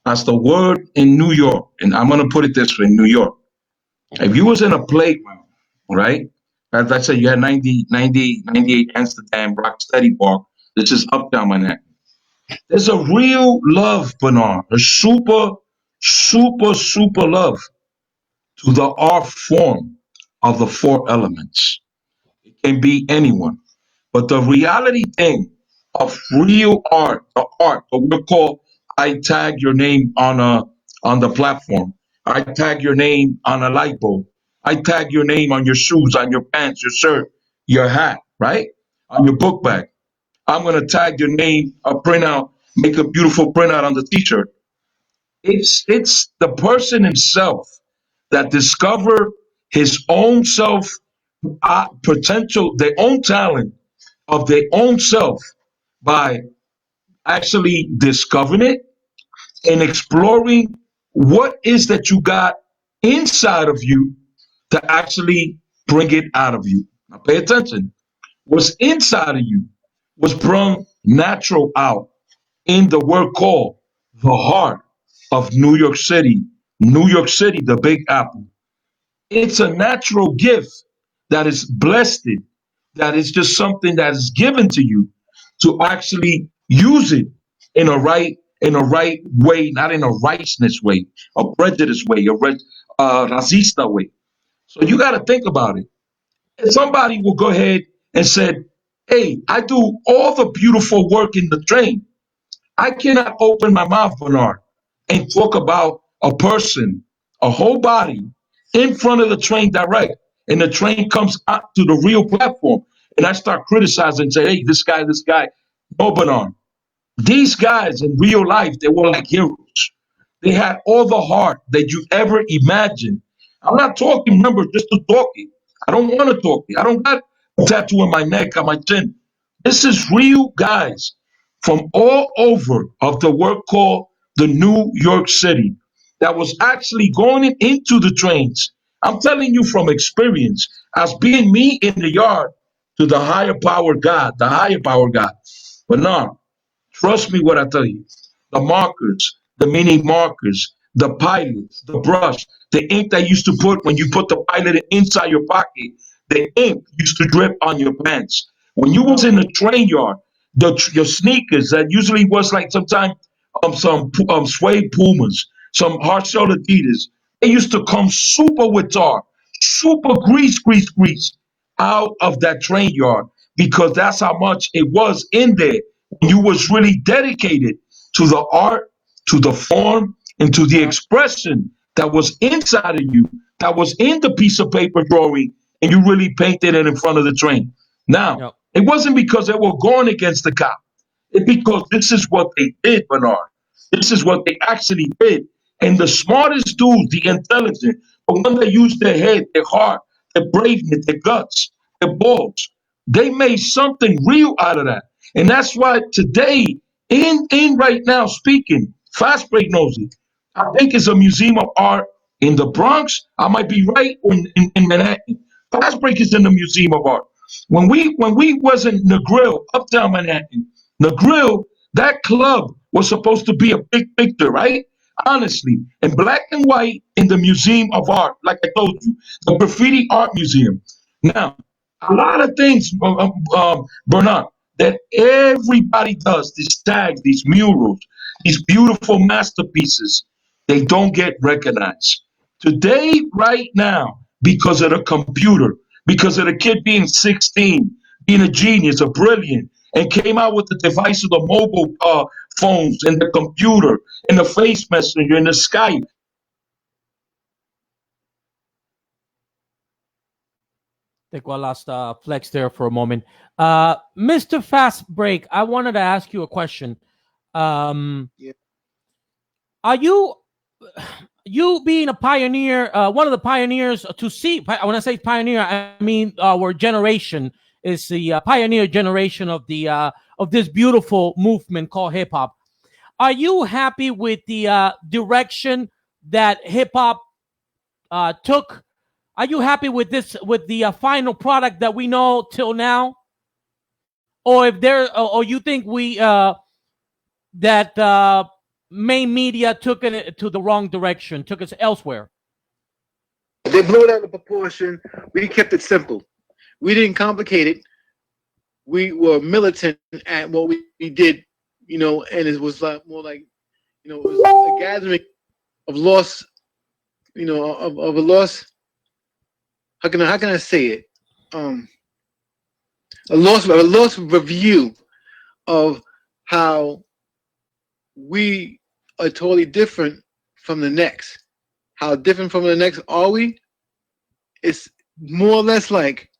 as the word in New York, and I'm gonna put it this way, in New York, if you was in a playground, right? As I said, you had 98 Amsterdam, Rocksteady Park. This is Uptown Manhattan. There's a real love, Bernard, a super, super, super love to the art form of the four elements. It can be anyone. But the reality thing of real art, the art, what we call, I tag your name on the platform. I tag your name on a light bulb. I tag your name on your shoes, on your pants, your shirt, your hat, right? On your book bag. I'm gonna tag your name, a printout, make a beautiful printout on the t-shirt. It's the person himself that discover his own self potential, their own talent of their own self by actually discovering it and exploring what is that you got inside of you to actually bring it out of you. Now pay attention. What's inside of you was brought natural out in the word called the heart of New York City. New York City, the Big Apple. It's a natural gift that is blessed, that is just something that is given to you to actually use it in a right way, not in a righteousness way, a prejudice way, racista way. So you got to think about it. If somebody will go ahead and said, "Hey, I do all the beautiful work in the train. I cannot open my mouth, Bernard, and talk about a person, a whole body, in front of the train direct, and the train comes out to the real platform, and I start criticizing and say, hey, this guy. No, Bernard. These guys in real life, they were like heroes. They had all the heart that you ever imagined. I'm not talking, remember, just to talk it. I don't want to talk it. I don't got a tattoo on my neck, on my chin. This is real guys from all over of the work called the New York City that was actually going into the trains. I'm telling you from experience, as being me in the yard to the higher power God, the higher power God. But no, trust me what I tell you. The markers, the mini markers, the pilots, the brush, the ink that used to put when you put the pilot inside your pocket, the ink used to drip on your pants. When you was No. in the train yard, your sneakers that usually was like sometimes some suede Pumas, some hard shell Adidas, they used to come super with tar, super grease out of that train yard because that's how much it was in there you was really dedicated to the art, to the form, and to the Yep. expression that was inside of you, that was in the piece of paper drawing, and you really painted it in front of the train. Now, Yep. it wasn't because they were going against the cop. It's because this is what they did, Bernard. This is what they actually did. And the smartest dudes, the intelligent, the one that use their head, their heart, their braveness, their guts, their balls, they made something real out of that. And that's why today, in right now speaking, Fast Break knows it. I think it's a museum of art in the Bronx. I might be right, or in Manhattan. Fast Break is in the Museum of Art. When we was in the Grill, uptown Manhattan, the Grill, that club was supposed to be a big picture, right? Honestly, in black and white in the Museum of Art, like I told you, the Graffiti Art Museum. Now, a lot of things, Bernard, that everybody does, these tags, these murals, these beautiful masterpieces, they don't get recognized. Today, right now, because of the computer, because of the kid being 16, being a genius, a brilliant, and came out with the device of the mobile phones and the computer and the face messenger and the Skype. Think I lost Flex there for a moment. Mr. Fast Break, I wanted to ask you a question. Um, Yeah. are you being a pioneer, one of the pioneers to see? When I say pioneer, I mean our generation is the pioneer generation of this beautiful movement called hip hop. Are you happy with the direction that hip hop took? Are you happy with this, with the final product that we know till now, or if there, or you think we that main media took it to the wrong direction, took us elsewhere? They blew it out of proportion. We kept it simple. We didn't complicate it. We were militant at what we did, and it was like more like, it was a gathering of loss, of a loss. How can I say it? Um, a lost review of how we are totally different from the next. How different from the next are we? It's more or less like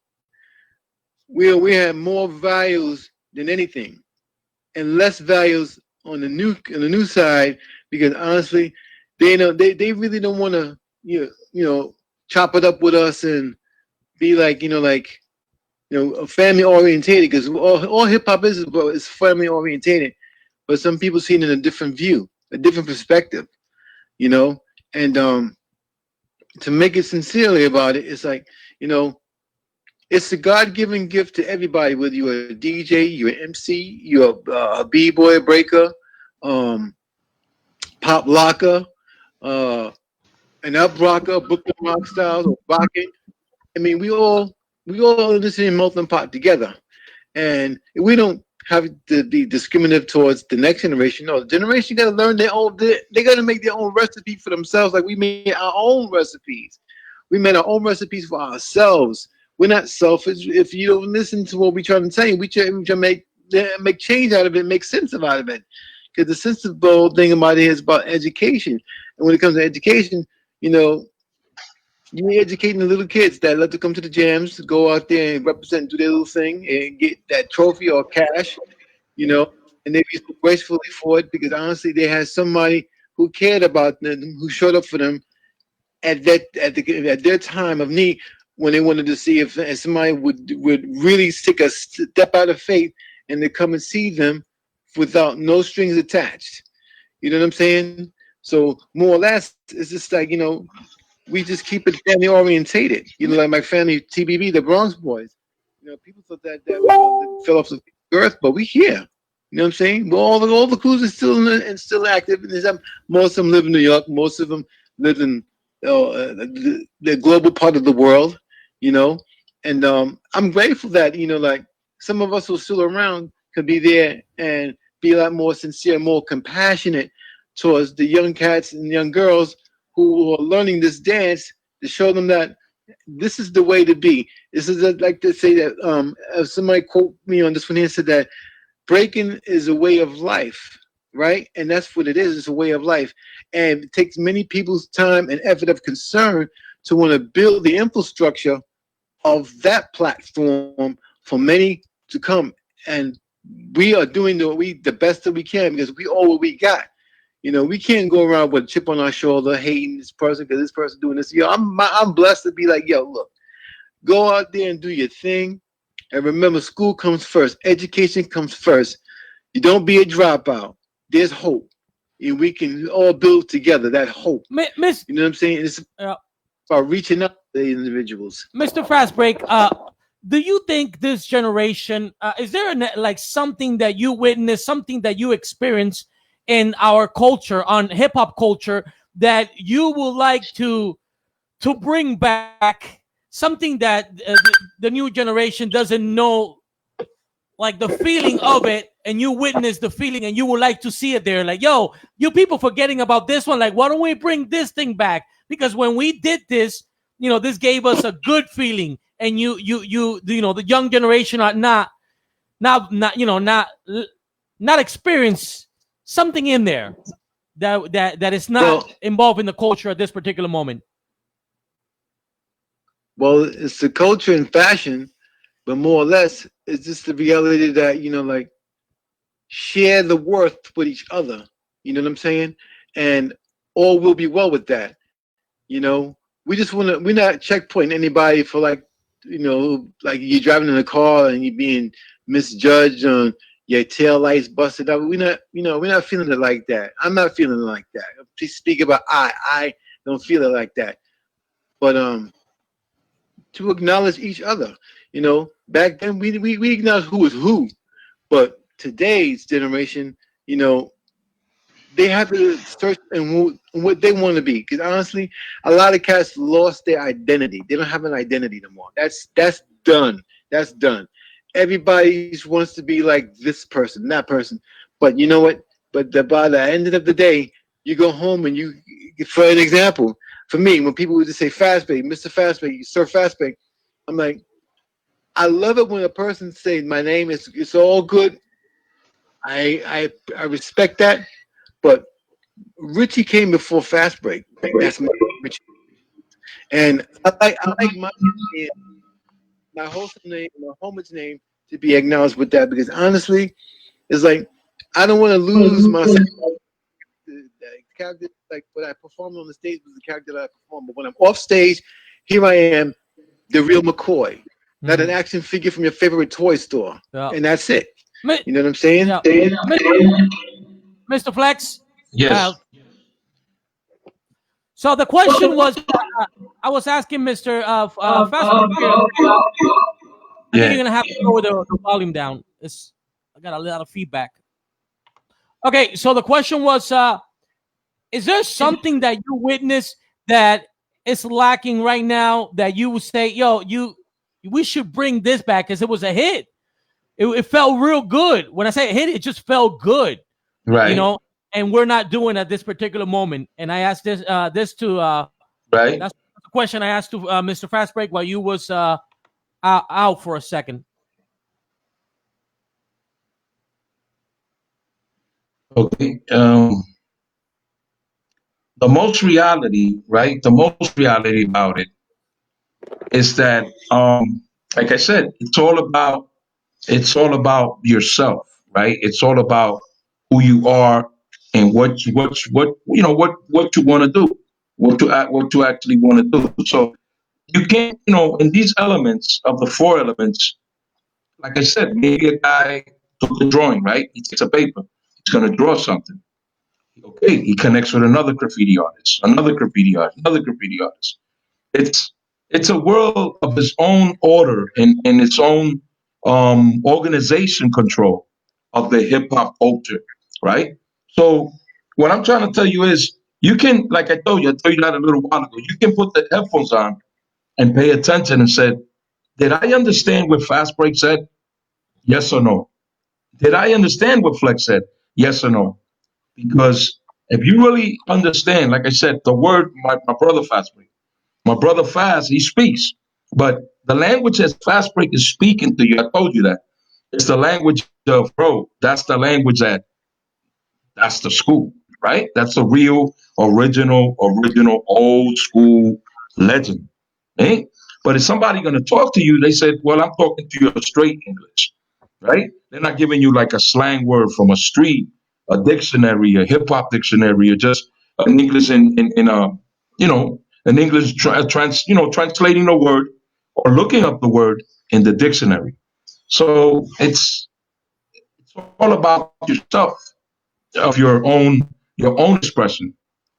we have more values than anything, and less values on the new side, because honestly, they really don't want to chop it up with us and be like family orientated, because all hip hop is family orientated, but some people see it in a different view, a different perspective, you know, and to make it sincerely about it, it's like, you know, it's a God given gift to everybody, whether you're a DJ, you're an MC, you're a b-boy breaker, um, pop locker, uh, an up rocker, Brooklyn rock styles, or rocking. I mean, we all in the same melting pot together, and we don't have to be discriminative towards the next generation. No, the generation got to learn their own. They got to make their own recipe for themselves, like we made our own recipes. We made our own recipes for ourselves. We're not selfish. If you don't listen to what we're trying to tell you, we try to make change out of it, make sense out of it. Because the sensible thing about it is about education. And when it comes to education, you know, you're educating the little kids that love to come to the jams, go out there and represent, do their little thing, and get that trophy or cash, you know, and they be so gracefully for it, because honestly, they had somebody who cared about them, who showed up for them at their time of need, when they wanted to see if somebody would really take a step out of faith and to come and see them without no strings attached. You know what I'm saying? So more or less, it's just like, we just keep it family orientated. Like my family, TBB, the Bronx Boys. People thought that we fell off the earth, but we here. You know what I'm saying? Well, all the crews are still and still active. And most of them live in New York. Most of them live in the global part of the world. You know, and I'm grateful that like some of us who are still around could be there and be a lot more sincere, more compassionate towards the young cats and young girls who are learning this dance, to show them that this is the way to be. This is like to say that if somebody quote me on this one here, said that breaking is a way of life, right? And that's what it is. It's a way of life, and it takes many people's time and effort of concern to want to build the infrastructure of that platform for many to come. And we are doing the best that we can, because we owe what we got. We can't go around with a chip on our shoulder, hating this person because this person doing this. I'm blessed to be like, yo, look, go out there and do your thing, and remember, school comes first, education comes first. You don't be a dropout. There's hope, and we can all build together that hope. Miss, You know what I'm saying? It's uh, about reaching out to the individuals. Mr. Fastbreak, do you think this generation is there like something that you witness, something that you experience in our culture, on hip hop culture, that you would like to bring back, something that the new generation doesn't know, like the feeling of it, and you witness the feeling and you would like to see it there, like, yo, you people forgetting about this one, like, why don't we bring this thing back? Because when we did this, this gave us a good feeling, and the young generation are not experience something in there that is not involved in the culture at this particular moment. Well, it's the culture and fashion, but more or less, it's just the reality that like share the worth with each other. You know what I'm saying? And all will be well with that. We just we're not checkpointing anybody for like you're driving in a car and you're being misjudged on your tail lights busted up. We're not feeling it like that. I'm not feeling it like that. Please speak about I don't feel it like that. But to acknowledge each other. Back then we acknowledge who is who, but today's generation, they have to search and what they want to be. Because honestly, a lot of cats lost their identity. They don't have an identity no more. That's done. That's done. Everybody wants to be like this person, that person. But you know what? But by the end of the day, you go home and for an example, for me, when people would just say Fastbreak, Mr. Fastbreak, Sir Fastbreak, I'm like, I love it when a person says my name is. It's all good. I respect that, but Richie came before Fastbreak. That's my Richie, and I like my host name, my homage name to be acknowledged with that because honestly, it's like I don't want to lose myself. The character, like what I performed on the stage was the character that I performed, but when I'm off stage, here I am, the real McCoy, not an action figure from your favorite toy store, Yeah. and that's it. Mi- You know what I'm saying? yeah. Mr. Flex. Yes. Uh, so the question was, I was asking Mr. Fastbreak here. I think Yeah. you're gonna have to lower the volume down. I got a lot of feedback. Okay, so the question was, is there something that you witness that is lacking right now that you would say, yo, we should bring this back because it was a hit. It felt real good. When I say a hit, it just felt good, Right. And we're not doing at this particular moment. And I asked this to Right. that's the question I asked to Mr. Fastbreak while you was out for a second. Okay. The most reality, right? The most reality about it is that, like I said, it's all about yourself, right? It's all about who you are and what you want to do, what you actually want to do. So you can't, in these elements of the four elements, like I said, maybe a guy took the drawing, right? He takes a paper, he's going to draw something. Okay, he connects with another graffiti artist, another graffiti artist, another graffiti artist. It's it's a world of its own order and its own organization control of the hip hop culture, right? So what I'm trying to tell you is you can, like I told you that a little while ago, you can put the headphones on and pay attention and said, did I understand what Fast Break said? Yes or no? Did I understand what Flex said? Yes or no? Because if you really understand, like I said, the word my brother Fast Break, my brother Fast, he speaks. But the language that Fast Break is speaking to you, I told you that. It's the language of, bro, that's the language that's the school, right? That's the real, original, old school legend. Eh? But if somebody gonna talk to you, they said, well, I'm talking to you straight English, right? They're not giving you like a slang word from a street. a dictionary, a hip hop dictionary, or just an English in a, an English translating a word or looking up the word in the dictionary. So it's all about yourself, of your own expression,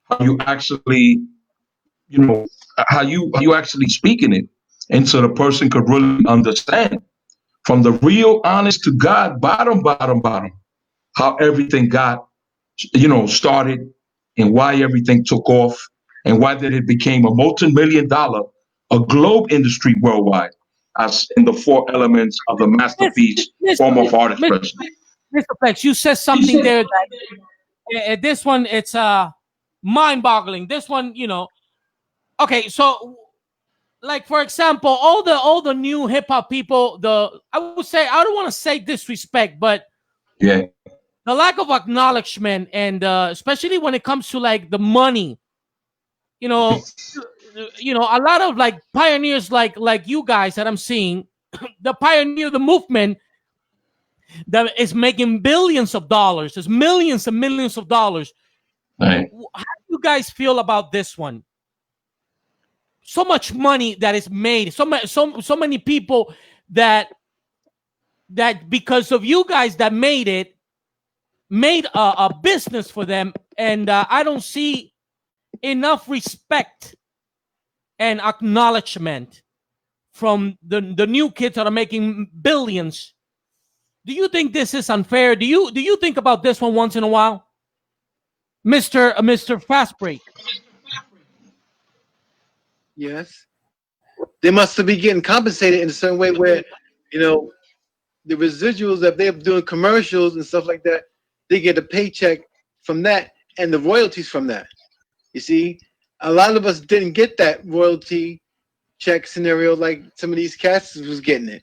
how you actually, how you actually speaking it, and so the person could really understand from the real honest to God, bottom, how everything got, started, and why everything took off, and why that it became a multi-million dollar, a globe industry worldwide, as in the four elements of the masterpiece form of art Mr. expression. Flex, you said something there that this one it's mind-boggling. This one, okay. So, like for example, all the new hip hop people, I would say I don't want to say disrespect, but Yeah, the lack of acknowledgement, and especially when it comes to like the money, you know, a lot of like pioneers like you guys that I'm seeing, the pioneer the movement that is making billions of dollars, there's millions and millions of dollars. right. How do you guys feel about this one? So much money that is made, so many people that because of you guys that made a business for them, and I don't see enough respect and acknowledgement from the new kids that are making billions. Do you think this is unfair? Do you think about this one once in a while, Mr. Fastbreak? Yes, they must be getting compensated in a certain way where, you know, the residuals that they're doing commercials and stuff like that, they get a paycheck from that and the royalties from that. You see, a lot of us didn't get that royalty check scenario like some of these cats was getting it.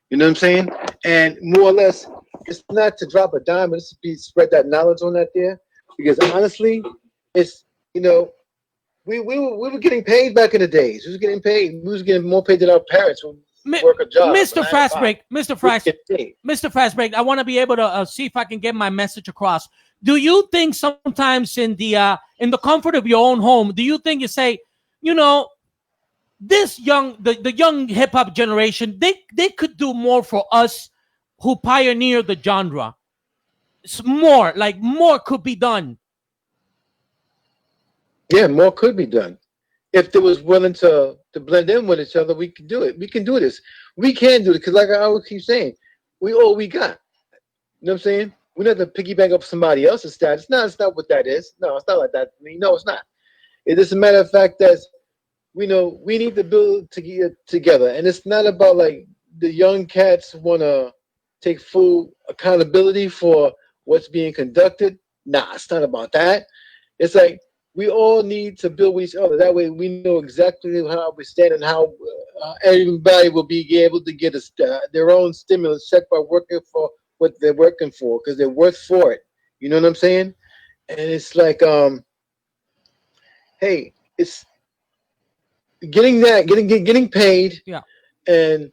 You know what I'm saying? And more or less, it's not to drop a dime, it's to be spread that knowledge on that there. Because honestly, it's, you know, we were getting paid back in the days. We was getting paid. We was getting more paid than our parents who work a job. Mr. Fastbreak, Paid. Mr. Fastbreak, I want to be able to see if I can get my message across. Do you think sometimes in the comfort of your own home, do you think you say, you know, the young hip hop generation, they could do more for us who pioneer the genre? It's more could be done. Yeah, more could be done. If they was willing to blend in with each other, we can do it. We can do this. We can do it because, like I always keep saying, we all we got. You know what I'm saying? We don't have to piggyback up somebody else's status. No, it's not what that is. No, it's not like that. I mean, no, it's not. It is a matter of fact that we know we need to build together, and it's not about like the young cats want to take full accountability for what's being conducted. Nah, it's not about that. It's like we all need to build with each other. That way, we know exactly how we stand and how everybody will be able to get their own stimulus check by working for what they're working for because they're worth for it. You know what I'm saying? And it's like, hey, it's getting paid. Yeah. And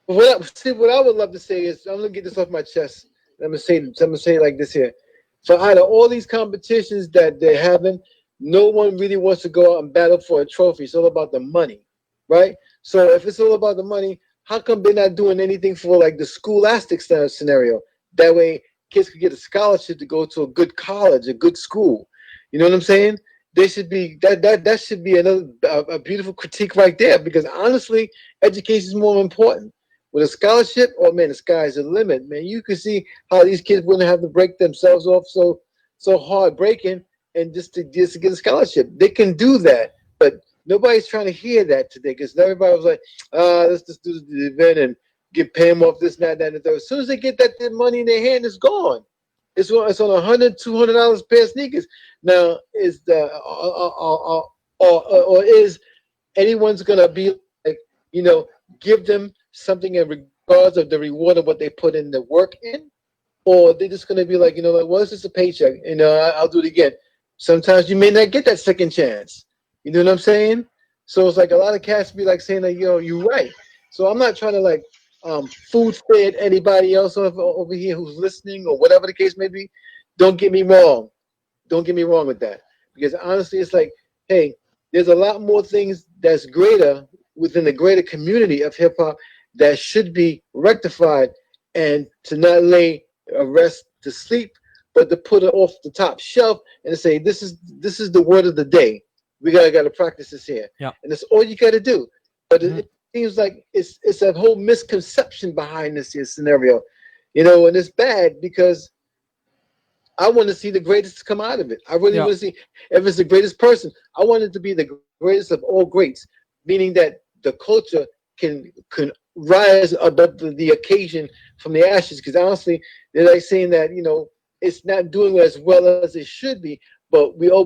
what I would love to say is, I'm gonna get this off my chest. I'm gonna say it like this here. So out of all these competitions that they're having, no one really wants to go out and battle for a trophy. It's all about the money, right? So if it's all about the money, how come they're not doing anything for like the scholastic scenario? That way, kids could get a scholarship to go to a good college, a good school. You know what I'm saying? They should be that should be another a beautiful critique right there. Because honestly, education is more important. With a scholarship, oh man, the sky's the limit, man. You can see how these kids wouldn't have to break themselves off so hard breaking and just to get a scholarship. They can do that, but nobody's trying to hear that today because everybody was like, let's just do the event and pay them off this, that, and the third. As soon as they get that money in their hand, it's gone. It's on $100, $200 pair of sneakers. Now, is or is anyone's gonna be like, give them something in regards of the reward of what they put in the work in, or they're just gonna be like, like, well, it's just a paycheck, I'll do it again. Sometimes you may not get that second chance. You know what I'm saying? So it's like a lot of cats be like saying like, you're right. So I'm not trying to like food fed anybody else over here who's listening or whatever the case may be. don't get me wrong. Don't get me wrong with that. Because honestly, it's like, hey, there's a lot more things that's greater within the greater community of hip hop that should be rectified, and to not lay a rest to sleep, but to put it off the top shelf and to say this is the word of the day. We gotta practice this here, Yeah. and that's all you gotta do. But Mhm. it seems like it's a whole misconception behind this here scenario, and it's bad because I want to see the greatest come out of it. I really Yeah. want to see if it's the greatest person. I want it to be the greatest of all greats, meaning that the culture can rise above the occasion from the ashes. Because honestly, they're like saying that it's not doing as well as it should be, but we did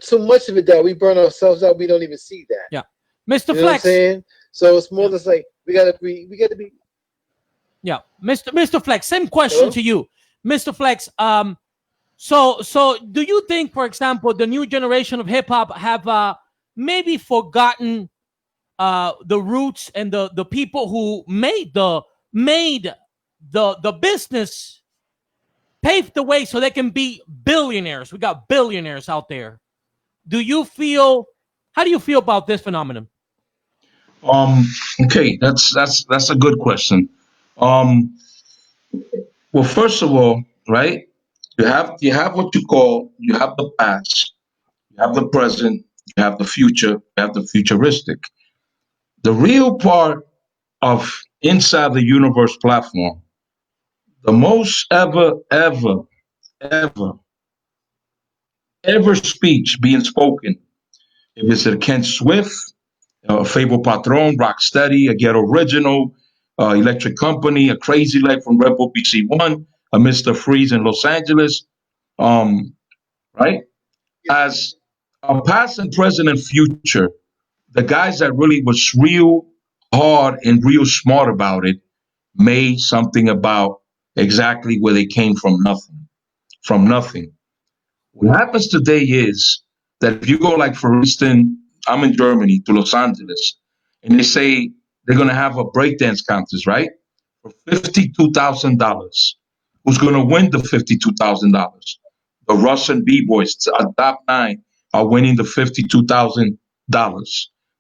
so much of it that we burn ourselves out. We don't even see that. Yeah. Mr. You know what I'm Flex. saying? So it's more Yeah. just like we gotta be. Yeah. Mr. Flex, same question Hello. to you. Mr. Flex, so do you think, for example, the new generation of hip hop have maybe forgotten the roots and the people who made the business, paved the way so they can be billionaires? We got billionaires out there. Do you feel? How do you feel about this phenomenon? Um, okay, that's a good question. Um, well, first of all, right, you have what you have the past, you have the present, you have the future, you have the futuristic. The real part of Inside the Universe platform, the most ever speech being spoken. If it's a Kent Swift, Fable Patron, Rocksteady, a Ghetto Original, Electric Company, a Crazy Leg from Rebel BC1, a Mr. Freeze in Los Angeles, um, right? As a past and present and future, the guys that really was real hard and real smart about it made something about exactly where they came from nothing. From nothing. What happens today is that if you go, like, for instance, I'm in Germany to Los Angeles, and they say they're going to have a breakdance contest, right? For $52,000. Who's going to win the $52,000? The Russian B-boys, top nine, are winning the $52,000.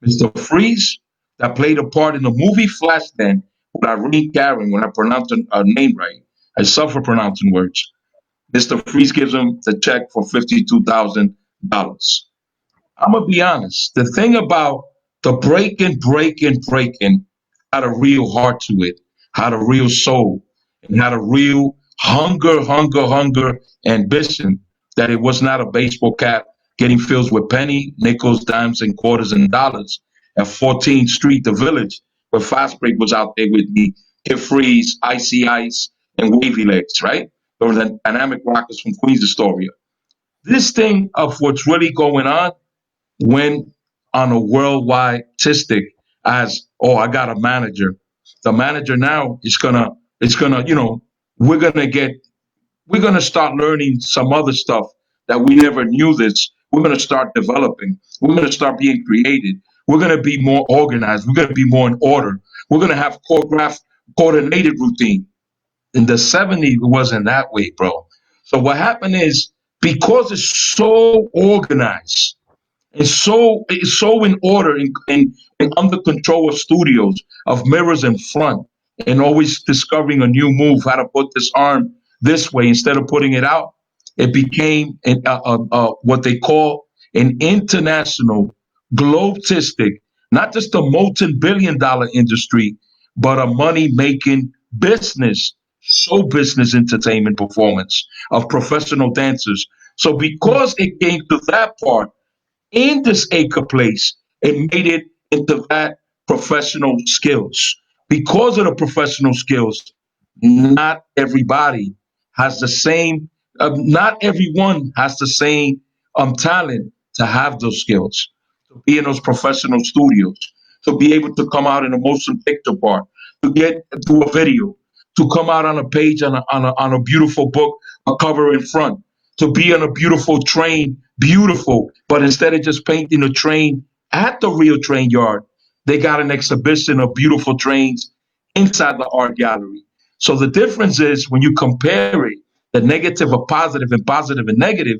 Mr. Freeze, that played a part in the movie Flashdance with Irene Cara, when I pronounce her name right, I suffer pronouncing words. Mr. Freeze gives him the check for $52,000. I'm gonna be honest. The thing about the breaking had a real heart to it, had a real soul, and had a real hunger, ambition. That it was not a baseball cap getting filled with penny, nickels, dimes, and quarters and dollars at 14th Street, the Village, where Fastbreak was out there with me, Kid Freeze, Icy Ice, and Wavy Legs, right? Those are the dynamic rockers from Queens Astoria. This thing of what's really going on went on a worldwide statistic as, oh, I got a manager. The manager now is gonna, we're gonna get, we're gonna start learning some other stuff that we never knew this. We're gonna start developing. We're gonna start being created. We're gonna be more organized. We're gonna be more in order. We're gonna have choreographed, coordinated routine. In the 70s, it wasn't that way, bro. So what happened is, because it's so organized, it's so in order, and under control of studios, of mirrors in front, and always discovering a new move, how to put this arm this way instead of putting it out. It became what they call an international, globalistic, not just a multi-billion-dollar industry, but a money-making business, show business, entertainment, performance of professional dancers. So because it came to that part in this acre place, it made it into that professional skills. Because of the professional skills, not everybody has the same, not everyone has the same talent to have those skills, to be in those professional studios, to be able to come out in a motion picture part, to get to a video, to come out on a page on a beautiful book, a cover in front, to be on a beautiful train, beautiful, but instead of just painting a train at the real train yard, they got an exhibition of beautiful trains inside the art gallery. So the difference is when you compare it, the negative or positive and positive and negative,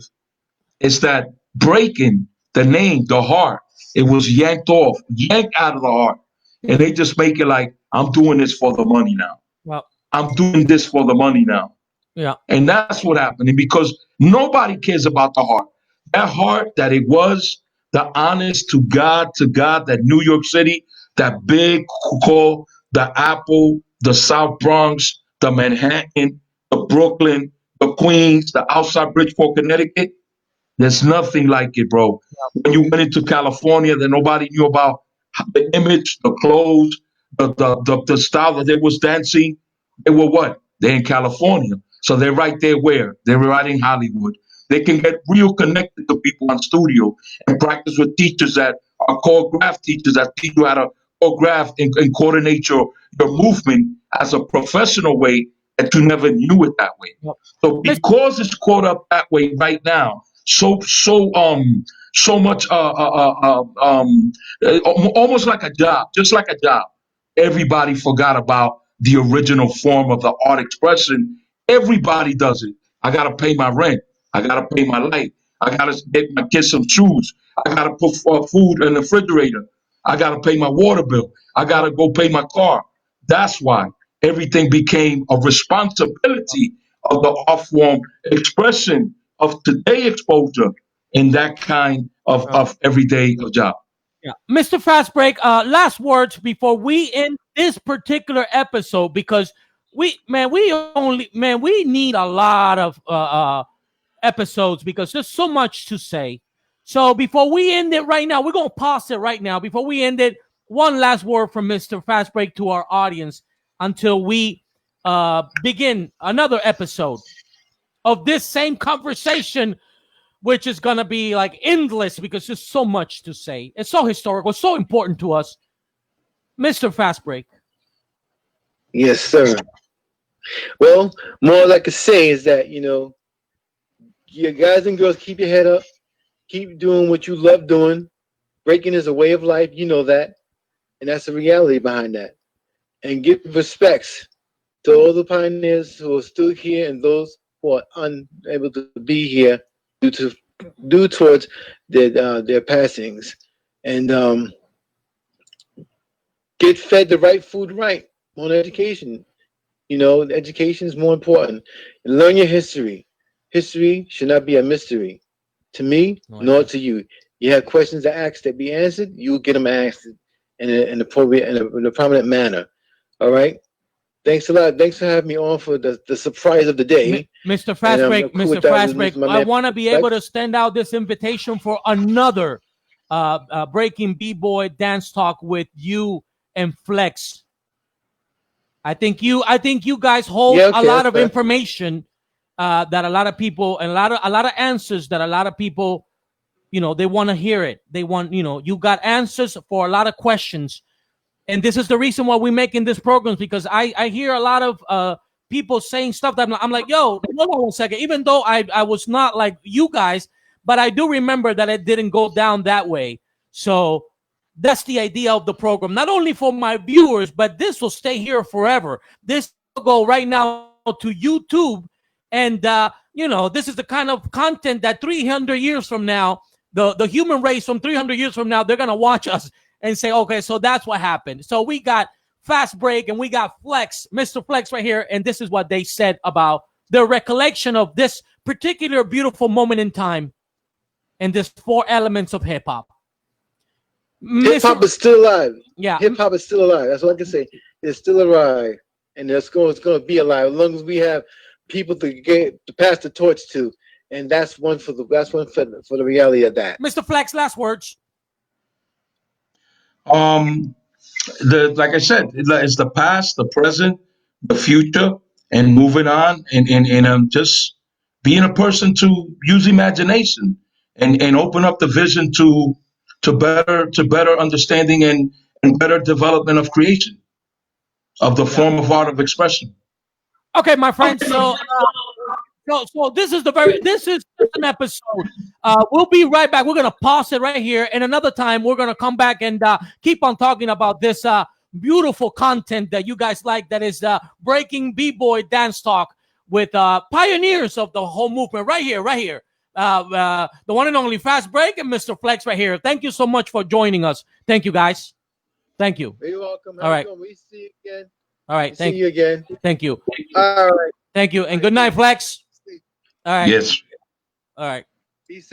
is that breaking the name, the heart, it was yanked off, yanked out of the heart. And they just make it like, I'm doing this for the money now. Well, I'm doing this for the money now. yeah. And that's what happened. And because nobody cares about the heart. That heart that it was, the honest to God, that New York City, that big call, the Apple, the South Bronx, the Manhattan, the Brooklyn, the Queens, the outside Bridgeport, Connecticut, there's nothing like it, bro. When you went into California, that nobody knew about the image, the clothes, the style that they was dancing. They were what? They're in California. So they're right there where? They're right in Hollywood. They can get real connected to people on studio and practice with teachers that are choreograph teachers that teach you how to choreograph and coordinate your movement as a professional way that you never knew it that way. Well, So Mr. because it's caught up that way right now, so much almost like a job, just like a job. Everybody forgot about the original form of the art expression. Everybody does it. I gotta pay my rent. I gotta pay my light. I gotta get my kids some shoes. I gotta put food in the refrigerator. I gotta pay my water bill. I gotta go pay my car. That's why everything became a responsibility of the art form expression of today exposure in that kind of everyday job. Yeah. Mr. Fastbreak, last words before we end this particular episode, because we need a lot of episodes because there's so much to say. So before we end it right now, we're gonna pause it right now. Before we end it, one last word from Mr. Fastbreak to our audience until we begin another episode of this same conversation, which is going to be like endless because there's so much to say. It's so historical, so important to us. Mr. Fastbreak. Yes, sir. Well, more like I say is that, you guys and girls, keep your head up. Keep doing what you love doing. Breaking is a way of life. You know that. And that's the reality behind that. And give respects to all the pioneers who are still here and those who are unable to be here due towards their passings. And get fed the right food right on education. Education is more important. Learn your history. History should not be a mystery to me, nor to you. You have questions to ask that be answered, you will get them answered in an appropriate, in a prominent manner. All right. Thanks a lot. Thanks for having me on for the surprise of the day. Mr. Fastbreak, Mr. Fastbreak, I want to be able to send out this invitation for another Breaking B-Boy Dance Talk with you and Flex. I think you guys hold a lot of information that a lot of people, and a lot of answers that a lot of people, they want to hear it. They want, you got answers for a lot of questions. And this is the reason why we're making this program, because I hear a lot of people saying stuff that I'm like, yo, hold on one second. Even though I was not like you guys, but I do remember that it didn't go down that way. So that's the idea of the program. Not only for my viewers, but this will stay here forever. This will go right now to YouTube. And, this is the kind of content that 300 years from now, the human race from 300 years from now, they're going to watch us and say, okay, so that's what happened. So we got Fast Break and we got Flex, Mr. Flex right here. And this is what they said about their recollection of this particular beautiful moment in time and this 4 elements of hip hop. Hip hop is still alive. Yeah. Hip hop is still alive. That's what I can say. It's still alive. And it's going to be alive as long as we have people to pass the torch to. And that's one for the reality of that. Mr. Flex, last words. Like I said, it's the past, the present, the future, and moving on, and just being a person to use imagination and open up the vision to better understanding and better development of creation of the form of art of expression. Okay, my friends. So this is an episode. We'll be right back. We're gonna pause it right here, and another time we're gonna come back and keep on talking about this beautiful content that you guys like. That is Breaking B-Boy Dance Talk with pioneers of the whole movement right here. The one and only Fast Break and Mr. Flex right here. Thank you so much for joining us. Thank you, guys. Thank you. You're welcome. All right. We see you again. All right. See you again. Thank you. All right. Thank you. And good night, Flex. All right. Yes. All right. Peace.